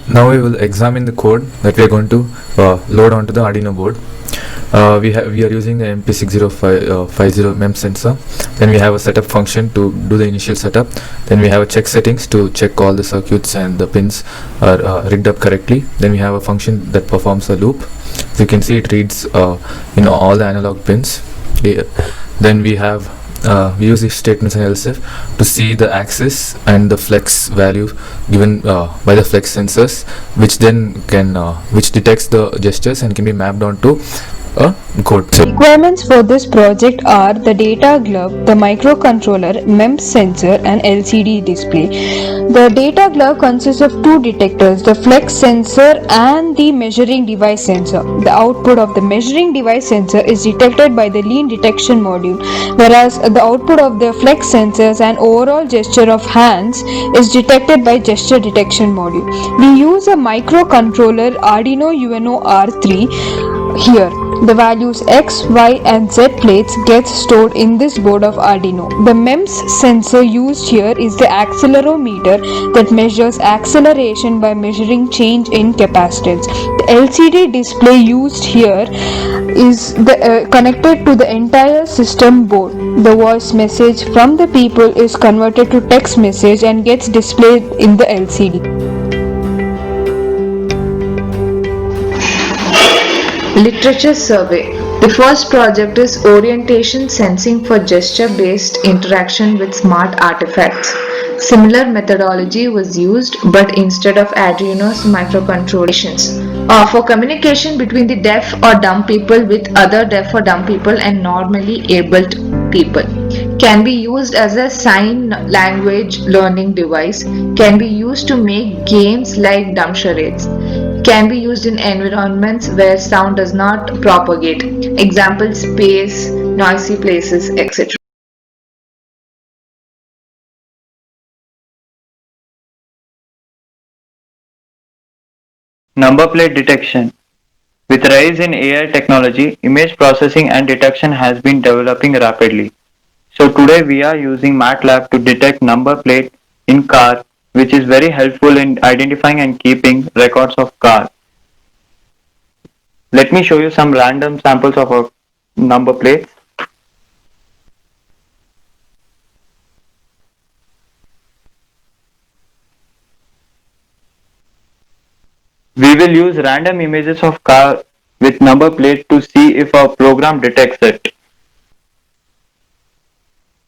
Now we will examine the code that we are going to load onto the Arduino board. We are using the MP6050 MEMS sensor. Then we have a setup function to do the initial setup. Then we have a check settings to check all the circuits and the pins are rigged up correctly. Then we have a function that performs a loop. As you can see, it reads all the analog pins. Then we have we use if statements and else if to see the axis and the flex value given by the flex sensors, which then can which detects the gestures and can be mapped onto a code. Requirements for this project are the data glove, the microcontroller, MEMS sensor and LCD display. The data glove consists of two detectors, the flex sensor and the measuring device sensor. The output of the measuring device sensor is detected by the lean detection module, whereas the output of the flex sensors and overall gesture of hands is detected by gesture detection module. We use a microcontroller Arduino UNO R3 here. The values X, Y and Z plates gets stored in this board of Arduino. The MEMS sensor used here is the accelerometer that measures acceleration by measuring change in capacitance. The LCD display used here is connected to the entire system board. The voice message from the people is converted to text message and gets displayed in the LCD. Literature survey. The first project is orientation sensing for gesture-based interaction with smart artifacts. Similar methodology was used, but instead of Arduino's microcontrollers. For communication between the deaf or dumb people with other deaf or dumb people and normally abled people. Can be used as a sign language learning device. Can be used to make games like dumb charades. Can be used in environments where sound does not propagate. Example, space, noisy places, etc. Number plate detection. With rise in AI technology, image processing and detection has been developing rapidly. So today we are using MATLAB to detect number plate in car, which is very helpful in identifying and keeping records of car. Let me show you some random samples of our number plates. We will use random images of car with number plate to see if our program detects it.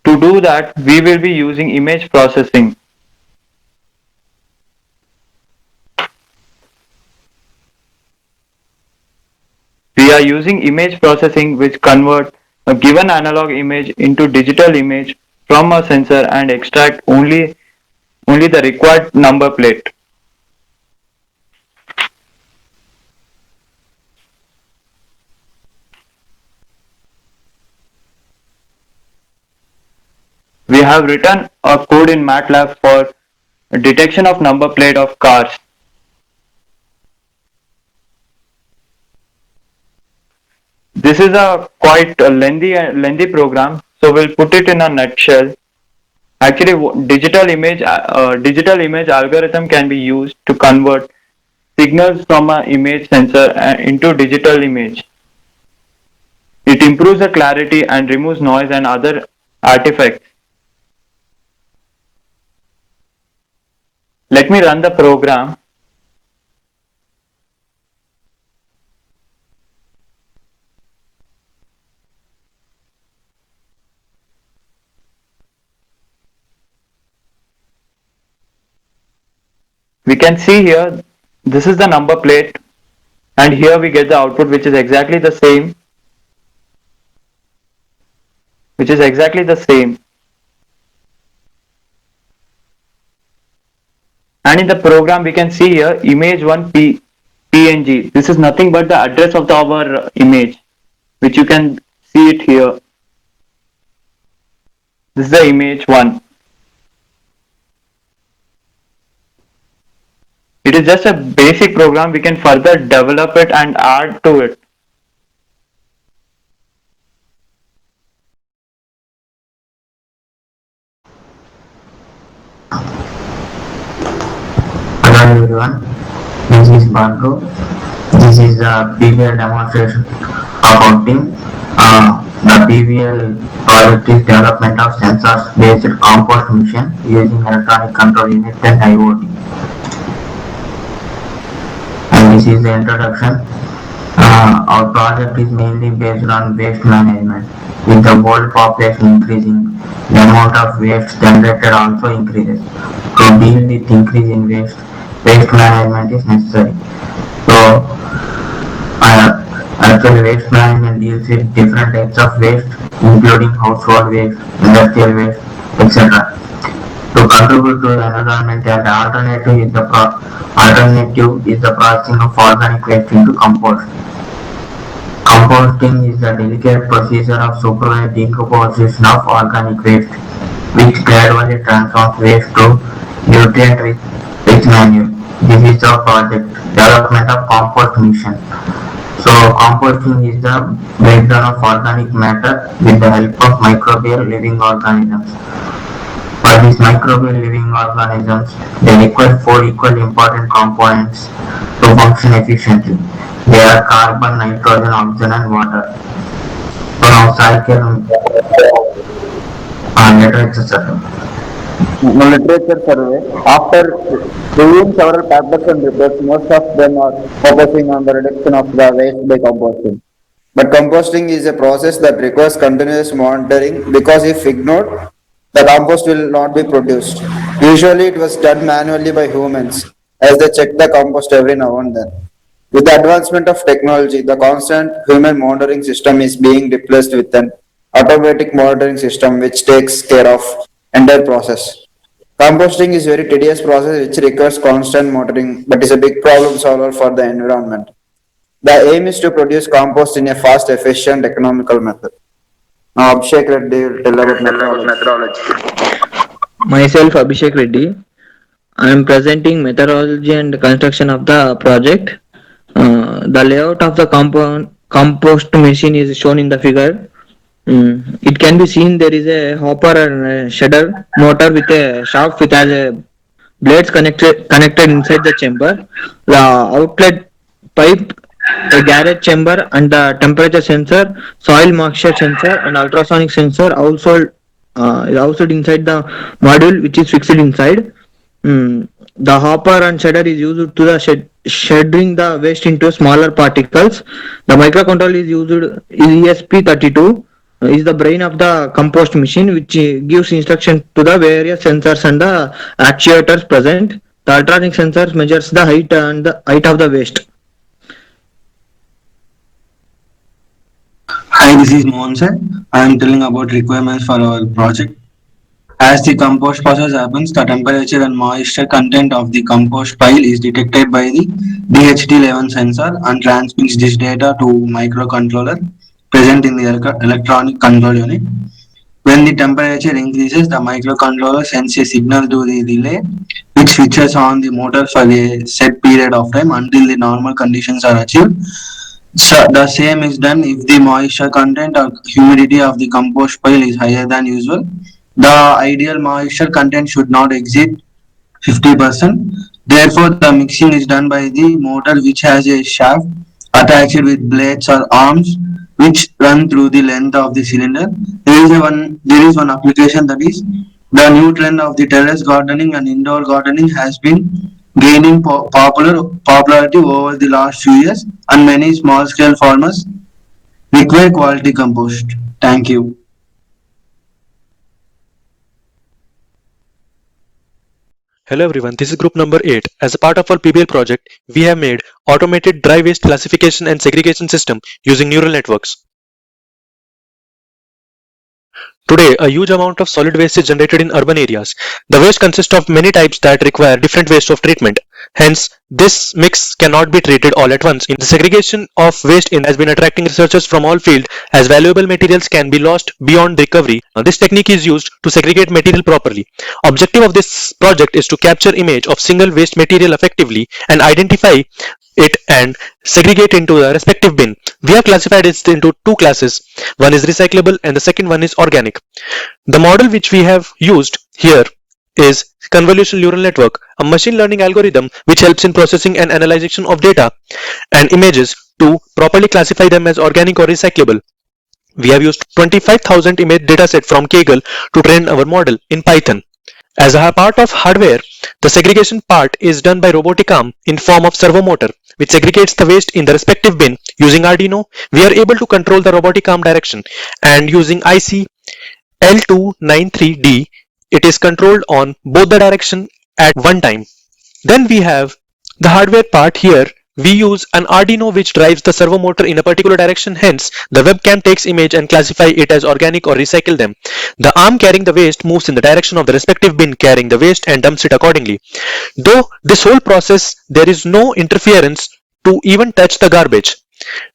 To do that, we will be using image processing. We are using image processing which convert a given analog image into digital image from a sensor and extract only the required number plate. we have written a code in MATLAB for detection of number plate of cars. This is a quite a lengthy program, so we'll put it in a nutshell. Actually, digital image algorithm can be used to convert signals from an image sensor into digital image. It improves the clarity and removes noise and other artifacts. Let me run the program. We can see here, this is the number plate, and here we get the output which is exactly the same. And in the program we can see here image1 PNG. This is nothing but the address of our image, which you can see it here. This is the image1. It is just a basic program. We can further develop it and add to it. Hello everyone, this is Bhargav. This is a PVL demonstration about the PVL project is development of sensors based compost mission using electronic control unit and IoT. And this is the introduction. Our project is mainly based on waste management. With the world population increasing, the amount of waste generated also increases. To deal with increase in waste management is necessary. So, actually waste management deals with different types of waste, including household waste, industrial waste, etc. To contribute to the environment, and the alternative is the processing of organic waste into compost. Composting is the delicate procedure of supervised decomposition of organic waste, which gradually transforms waste to nutrient-rich manure. This is the project development of compost mission. So composting is the breakdown of organic matter with the help of microbial living organisms. For these microbial living organisms, they require 4 equally important components to function efficiently. They are carbon, nitrogen, oxygen and water. So now cycle literature survey. After reviewing several papers and reports, most of them are focusing on the reduction of the waste by composting. But composting is a process that requires continuous monitoring because if ignored, the compost will not be produced. Usually it was done manually by humans as they check the compost every now and then. With the advancement of technology, the constant human monitoring system is being replaced with an automatic monitoring system which takes care of entire process. Composting is a very tedious process which requires constant monitoring but is a big problem solver for the environment. The aim is to produce compost in a fast, efficient, economical method. Now Abhishek Reddy will tell about methodology. Myself Abhishek Reddy. I am presenting methodology and construction of the project. The layout of the compost machine is shown in the figure. It can be seen there is a hopper and a shredder motor with a shaft with blades connected inside the chamber. The outlet pipe, a garage chamber and the temperature sensor, soil moisture sensor and ultrasonic sensor also inside the module which is fixed inside. The hopper and shredder is used to the shedding the waste into smaller particles. The microcontroller is used ESP32 is the brain of the compost machine which gives instruction to the various sensors and the actuators present. The ultrasonic sensors measures the height and the height of the waste. Hi, this is Mohan sir. I am telling about requirements for our project. As the compost process happens, the temperature and moisture content of the compost pile is detected by the DHT11 sensor and transmits this data to microcontroller present in the electronic control unit. When the temperature increases, the microcontroller sends a signal to the relay, which switches on the motor for a set period of time until the normal conditions are achieved. So the same is done if the moisture content or humidity of the compost pile is higher than usual. The ideal moisture content should not exceed 50%. Therefore, the mixing is done by the motor, which has a shaft attached with blades or arms which run through the length of the cylinder. There is one application, that is the new trend of the terrace gardening and indoor gardening has been gaining popularity over the last few years, and many small scale farmers require quality compost. Thank you. Hello everyone, this is group number 8. As a part of our PBL project, we have made automated dry waste classification and segregation system using neural networks. Today, a huge amount of solid waste is generated in urban areas. The waste consists of many types that require different ways of treatment. Hence, this mix cannot be treated all at once. The segregation of waste in has been attracting researchers from all fields as valuable materials can be lost beyond recovery. This technique is used to segregate material properly. Objective of this project is to capture image of single waste material effectively and identify it and segregate into the respective bin. We have classified it into two classes. One is recyclable and the second one is organic. The model which we have used here is convolutional neural network, a machine learning algorithm which helps in processing and analyzation of data and images to properly classify them as organic or recyclable. We have used 25,000 image dataset from Kaggle to train our model in Python. As a part of hardware, the segregation part is done by robotic arm in form of servo motor, which segregates the waste in the respective bin. Using Arduino, we are able to control the robotic arm direction, and using IC L293D, it is controlled on both the direction at one time. Then we have the hardware part here. We use an Arduino which drives the servo motor in a particular direction, hence the webcam takes image and classify it as organic or recycle them. The arm carrying the waste moves in the direction of the respective bin carrying the waste and dumps it accordingly. Though this whole process, there is no interference to even touch the garbage,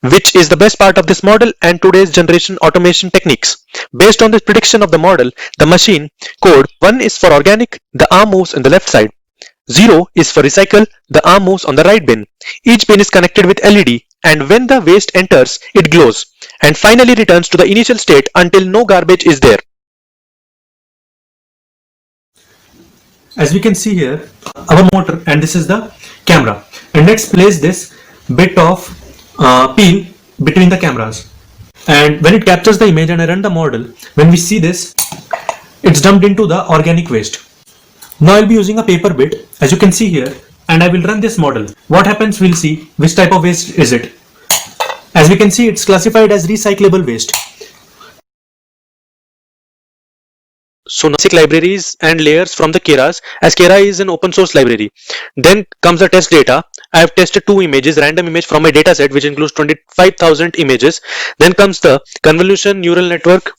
which is the best part of this model and today's generation automation techniques. Based on this prediction of the model, the machine code 1 is for organic, the arm moves on the left side. 0 is for recycle, the arm moves on the right bin. Each bin is connected with LED, and when the waste enters, it glows and finally returns to the initial state until no garbage is there. As we can see here, our motor, and this is the camera. And let's place this bit of peel between the cameras. And when it captures the image and I run the model, when we see this, it's dumped into the organic waste. Now I'll be using a paper bit, as you can see here, and I will run this model. What happens, we'll see which type of waste is it. As we can see, it's classified as recyclable waste. So basic libraries and layers from the Keras, as Kera is an open source library. Then comes the test data. I have tested two images, random image from my dataset, which includes 25,000 images. Then comes the convolution neural network,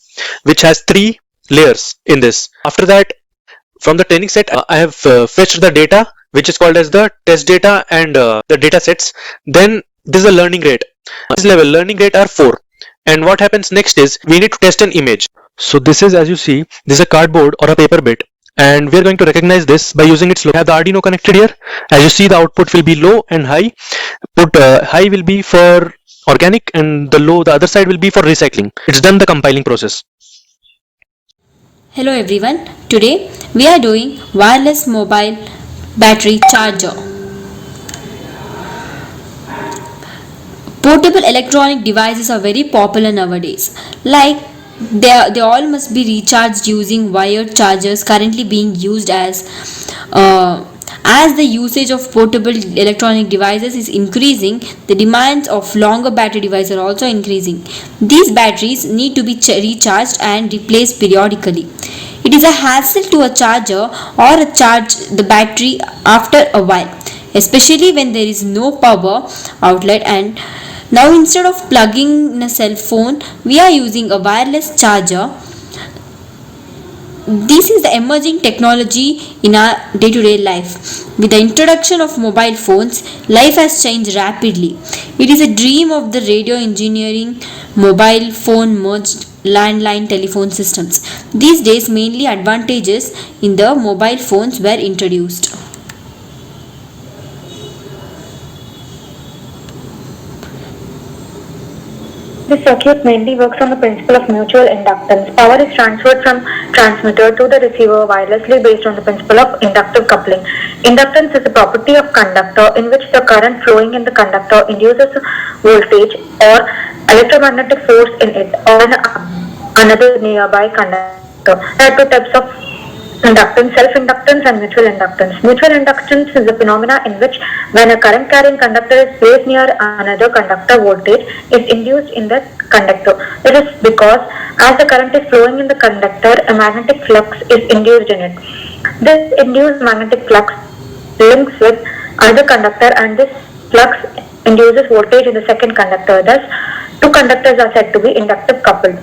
which has 3 layers in this. After that, from the training set, I have fetched the data, which is called as the test data and the data sets. Then this is a learning rate. This level learning rate are 4. And what happens next is we need to test an image. So this is, as you see, this is a cardboard or a paper bit, and we are going to recognize this by using its low. I have the Arduino connected here. As you see, the output will be low and high. High will be for organic and the other side will be for recycling. It's done the compiling process. Hello everyone, today we are doing wireless mobile battery charger. Portable electronic devices are very popular nowadays. Like they all must be recharged using wired chargers currently being used as the usage of portable electronic devices is increasing, the demands of longer battery devices are also increasing. These batteries need to be recharged and replaced periodically. It is a hassle to a charger or charge the battery after a while, especially when there is no power outlet. And now instead of plugging in a cell phone, we are using a wireless charger This is the emerging technology in our day-to-day life. With the introduction of mobile phones, life has changed rapidly. It is a dream of the radio engineering, mobile phone merged landline telephone systems. These days, mainly advantages in the mobile phones were introduced. This circuit mainly works on the principle of mutual inductance. Power is transferred from transmitter to the receiver wirelessly based on the principle of inductive coupling. Inductance is a property of conductor in which the current flowing in the conductor induces voltage or electromagnetic force in it or in another nearby conductor. There are two types of inductance: self-inductance and mutual inductance. Mutual inductance is a phenomena in which when a current carrying conductor is placed near another conductor, voltage is induced in the conductor. This is because as the current is flowing in the conductor, a magnetic flux is induced in it. This induced magnetic flux links with another conductor and this flux induces voltage in the second conductor. Thus, two conductors are said to be inductive coupled.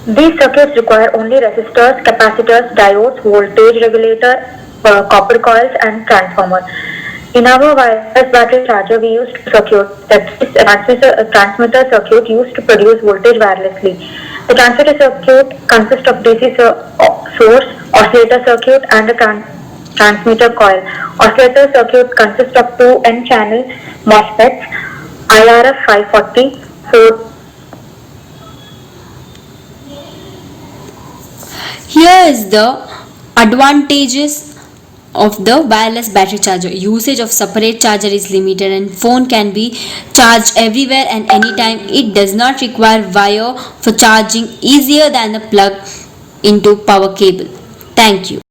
These circuits require only resistors, capacitors, diodes, voltage regulator, copper coils and transformer. In our wireless battery charger, we used circuit, that is a transmitter circuit used to produce voltage wirelessly. The transmitter circuit consists of DC source, oscillator circuit and a transmitter coil. Oscillator circuit consists of two N-channel MOSFETs, IRF 540, 4. Here is the advantages of the wireless battery charger. Usage of separate charger is limited and phone can be charged everywhere and anytime. It does not require wire for charging, easier than the plug into power cable. Thank you.